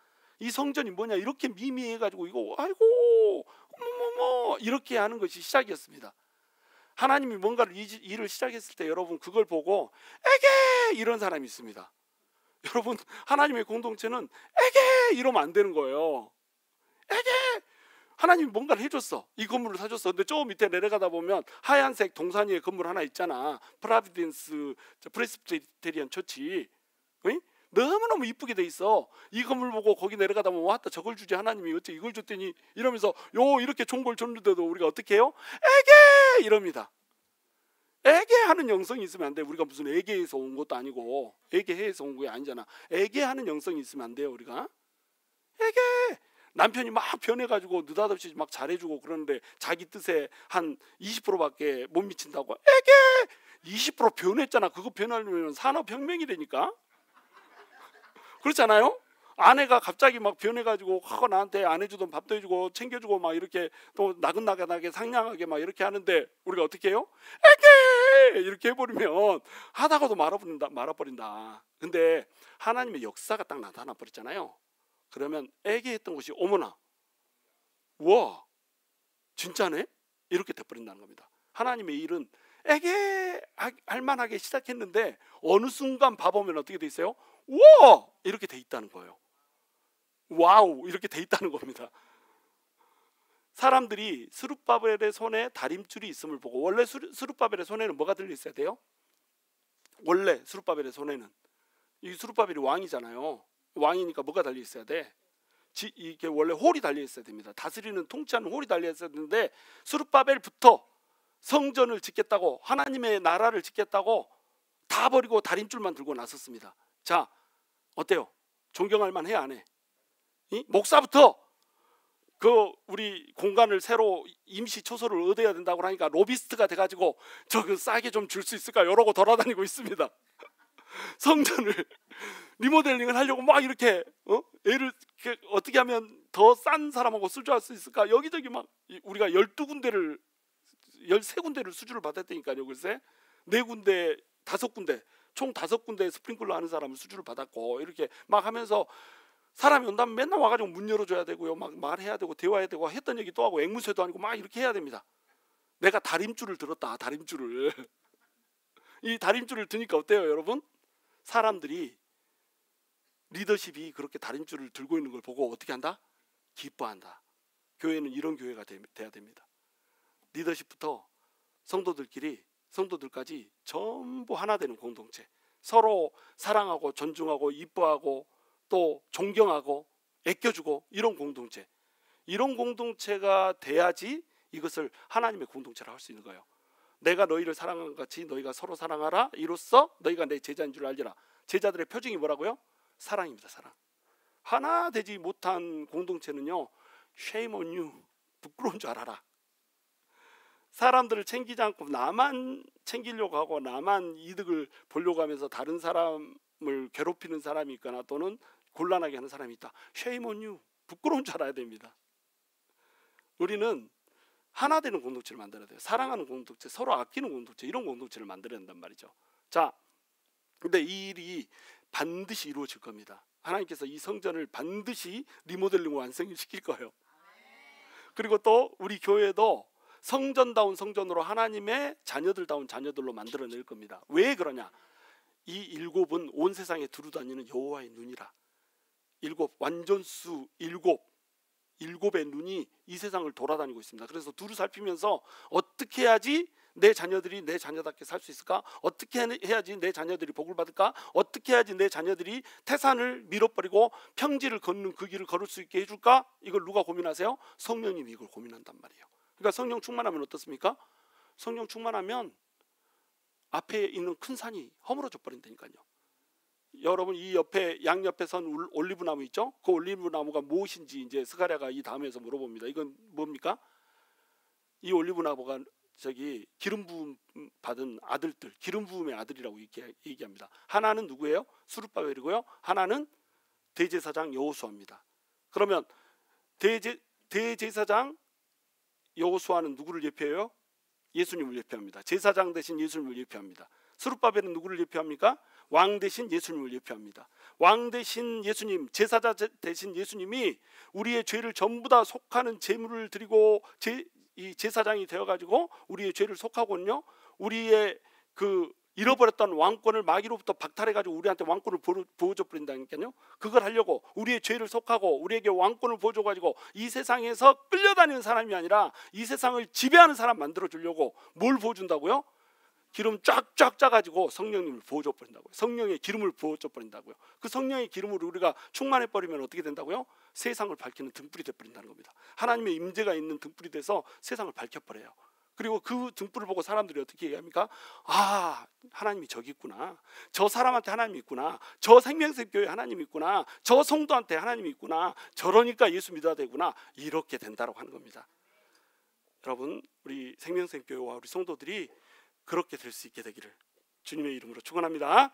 이 성전이 뭐냐, 이렇게 미미해가지고 이거 아이고 어머머머 이렇게 하는 것이 시작이었습니다. 하나님이 뭔가를 일을 시작했을 때 여러분 그걸 보고 에게 이런 사람이 있습니다. 여러분 하나님의 공동체는 에게 이러면 안 되는 거예요. 에게 하나님이 뭔가를 해줬어. 이 건물을 사줬어. 근데 저 밑에 내려가다 보면 하얀색 동산 위에 건물 하나 있잖아. 프라비덴스 프레스비테리안 처치. 너무너무 이쁘게 돼 있어. 이 건물 보고 거기 내려가다 보면 왔다 저걸 주지, 하나님이 어째 이걸 줬더니, 이러면서 이렇게 좋은 걸 줬는데도 우리가 어떻게 해요? 에게 이럽니다. 에게 하는 영성이 있으면 안 돼. 우리가 무슨 에게에서 온 것도 아니고 에게해에서 온 게 아니잖아. 에게 하는 영성이 있으면 안 돼요. 우리가 에게. 남편이 막 변해가지고 느닷없이 막 잘해주고 그러는데 자기 뜻에 한 20%밖에 못 미친다고. 에게 20% 변했잖아. 그거 변하려면 산업혁명이라니까. 그렇잖아요. 아내가 갑자기 막 변해가지고 나한테 안 해주던 밥도 해주고 챙겨주고 막 이렇게 또 나긋나긋하게 상냥하게 막 이렇게 하는데 우리가 어떻게 해요? 에게 이렇게 해버리면 하다가도 말아버린다. 근데 하나님의 역사가 딱 나타나 버렸잖아요. 그러면 에게 했던 것이 어머나 와 진짜네 이렇게 돼버린다는 겁니다. 하나님의 일은 에게 할만하게 시작했는데 어느 순간 봐보면 어떻게 돼 있어요? 와 이렇게 돼 있다는 거예요. 와우 이렇게 돼 있다는 겁니다. 사람들이 스룹바벨의 손에 다림줄이 있음을 보고, 원래 스룹바벨의 손에는 뭐가 들려 있어야 돼요? 원래 스룹바벨의 손에는, 이 스룹바벨이 왕이잖아요. 왕이니까 뭐가 달려 있어야 돼? 이게 원래 홀이 달려 있어야 됩니다. 다스리는 통치하는 홀이 달려 있어야 되는데 스룹바벨부터 성전을 짓겠다고, 하나님의 나라를 짓겠다고 다 버리고 다림줄만 들고 나섰습니다. 자, 어때요? 존경할 만해, 안 해? 목사부터 우리 공간을 새로 임시 초소를 얻어야 된다고 하니까 로비스트가 돼가지고 저거 싸게 좀 줄 수 있을까 이러고 돌아다니고 있습니다. 성전을 리모델링을 하려고 막 이렇게 애를 어떻게 하면 더 싼 사람하고 수주할 수 있을까, 여기저기 막 우리가 13군데를 수주를 받았다니까요. 글쎄 4군데 5군데 총 5군데 스프링클러 하는 사람을 수주를 받았고, 이렇게 막 하면서 사람이 온다면 맨날 와가지고 문 열어줘야 되고요, 막 말해야 되고 대화해야 되고, 했던 얘기 또 하고 앵무새도 아니고 막 이렇게 해야 됩니다. 내가 다림줄을 들었다. 다림줄을 이 다림줄을 드니까 어때요 여러분? 사람들이 리더십이 그렇게 다림줄을 들고 있는 걸 보고 어떻게 한다? 기뻐한다. 교회는 이런 교회가 돼야 됩니다. 리더십부터 성도들까지 전부 하나 되는 공동체, 서로 사랑하고 존중하고 이뻐하고 또 존경하고 아껴주고, 이런 공동체, 이런 공동체가 돼야지 이것을 하나님의 공동체라 할 수 있는 거예요. 내가 너희를 사랑한 것 같이 너희가 서로 사랑하라, 이로써 너희가 내 제자인 줄 알리라. 제자들의 표징이 뭐라고요? 사랑입니다. 사랑. 하나 되지 못한 공동체는요, shame on you, 부끄러운 줄 알아라. 사람들을 챙기지 않고 나만 챙기려고 하고 나만 이득을 보려고 하면서 다른 사람을 괴롭히는 사람이 있거나 또는 곤란하게 하는 사람이 있다. shame on you, 부끄러운 줄 알아야 됩니다. 우리는 하나 되는 공동체를 만들어야 돼요. 사랑하는 공동체, 서로 아끼는 공동체, 이런 공동체를 만들어야 된단 말이죠. 자, 근데 이 일이 반드시 이루어질 겁니다. 하나님께서 이 성전을 반드시 리모델링 완성시킬 거예요. 그리고 또 우리 교회도 성전다운 성전으로 하나님의 자녀들다운 자녀들로 만들어낼 겁니다. 왜 그러냐? 이 7은 온 세상에 두루다니는 여호와의 눈이라. 7, 완전수 7의 눈이 이 세상을 돌아다니고 있습니다. 그래서 두루 살피면서 어떻게 해야지 내 자녀들이 내 자녀답게 살 수 있을까? 어떻게 해야지 내 자녀들이 복을 받을까? 어떻게 해야지 내 자녀들이 태산을 밀어버리고 평지를 걷는 그 길을 걸을 수 있게 해줄까? 이걸 누가 고민하세요? 성령님이 이걸 고민한단 말이에요. 그러니까 성령 충만하면 어떻습니까? 성령 충만하면 앞에 있는 큰 산이 허물어져 버린다니까요. 여러분, 이 옆에 양옆에 선 올리브나무 있죠? 그 올리브나무가 무엇인지 이제 스가랴가 이 다음에서 물어봅니다. 이건 뭡니까? 이 올리브나무가 기름 부음 받은 아들들, 기름 부음의 아들이라고 이렇게 얘기합니다. 하나는 누구예요? 스룹바벨이고요. 하나는 대제사장 여호수아입니다. 그러면 대제사장 여호수아는 누구를 예표해요? 예수님을 예표합니다. 제사장 대신 예수님을 예표합니다. 스룹바벨은 누구를 예표합니까? 왕 대신 예수님을 예표합니다. 왕 대신 예수님, 제사장 대신 예수님이 우리의 죄를 전부 다 속하는 제물을 드리고 이 제사장이 되어가지고 우리의 죄를 속하고는요, 우리의 그 잃어버렸던 왕권을 마귀로부터 박탈해가지고 우리한테 왕권을 부어줘 버린다니까요. 그걸 하려고 우리의 죄를 속하고 우리에게 왕권을 부어줘가지고 이 세상에서 끌려다니는 사람이 아니라 이 세상을 지배하는 사람 만들어주려고 뭘 부어준다고요? 기름 쫙쫙 짜가지고 성령님을 부어줘 버린다고요. 성령의 기름을 부어줘 버린다고요. 그 성령의 기름으로 우리가 충만해 버리면 어떻게 된다고요? 세상을 밝히는 등불이 돼 버린다는 겁니다. 하나님의 임재가 있는 등불이 돼서 세상을 밝혀버려요. 그리고 그 등불을 보고 사람들이 어떻게 얘기합니까? 아, 하나님이 저기 있구나. 저 사람한테 하나님이 있구나. 저 생명샘교회 하나님이 있구나. 저 성도한테 하나님이 있구나. 저러니까 예수 믿어야 되구나. 이렇게 된다고 하는 겁니다. 여러분, 우리 생명샘교회와 우리 성도들이 그렇게 될 수 있게 되기를 주님의 이름으로 축원합니다.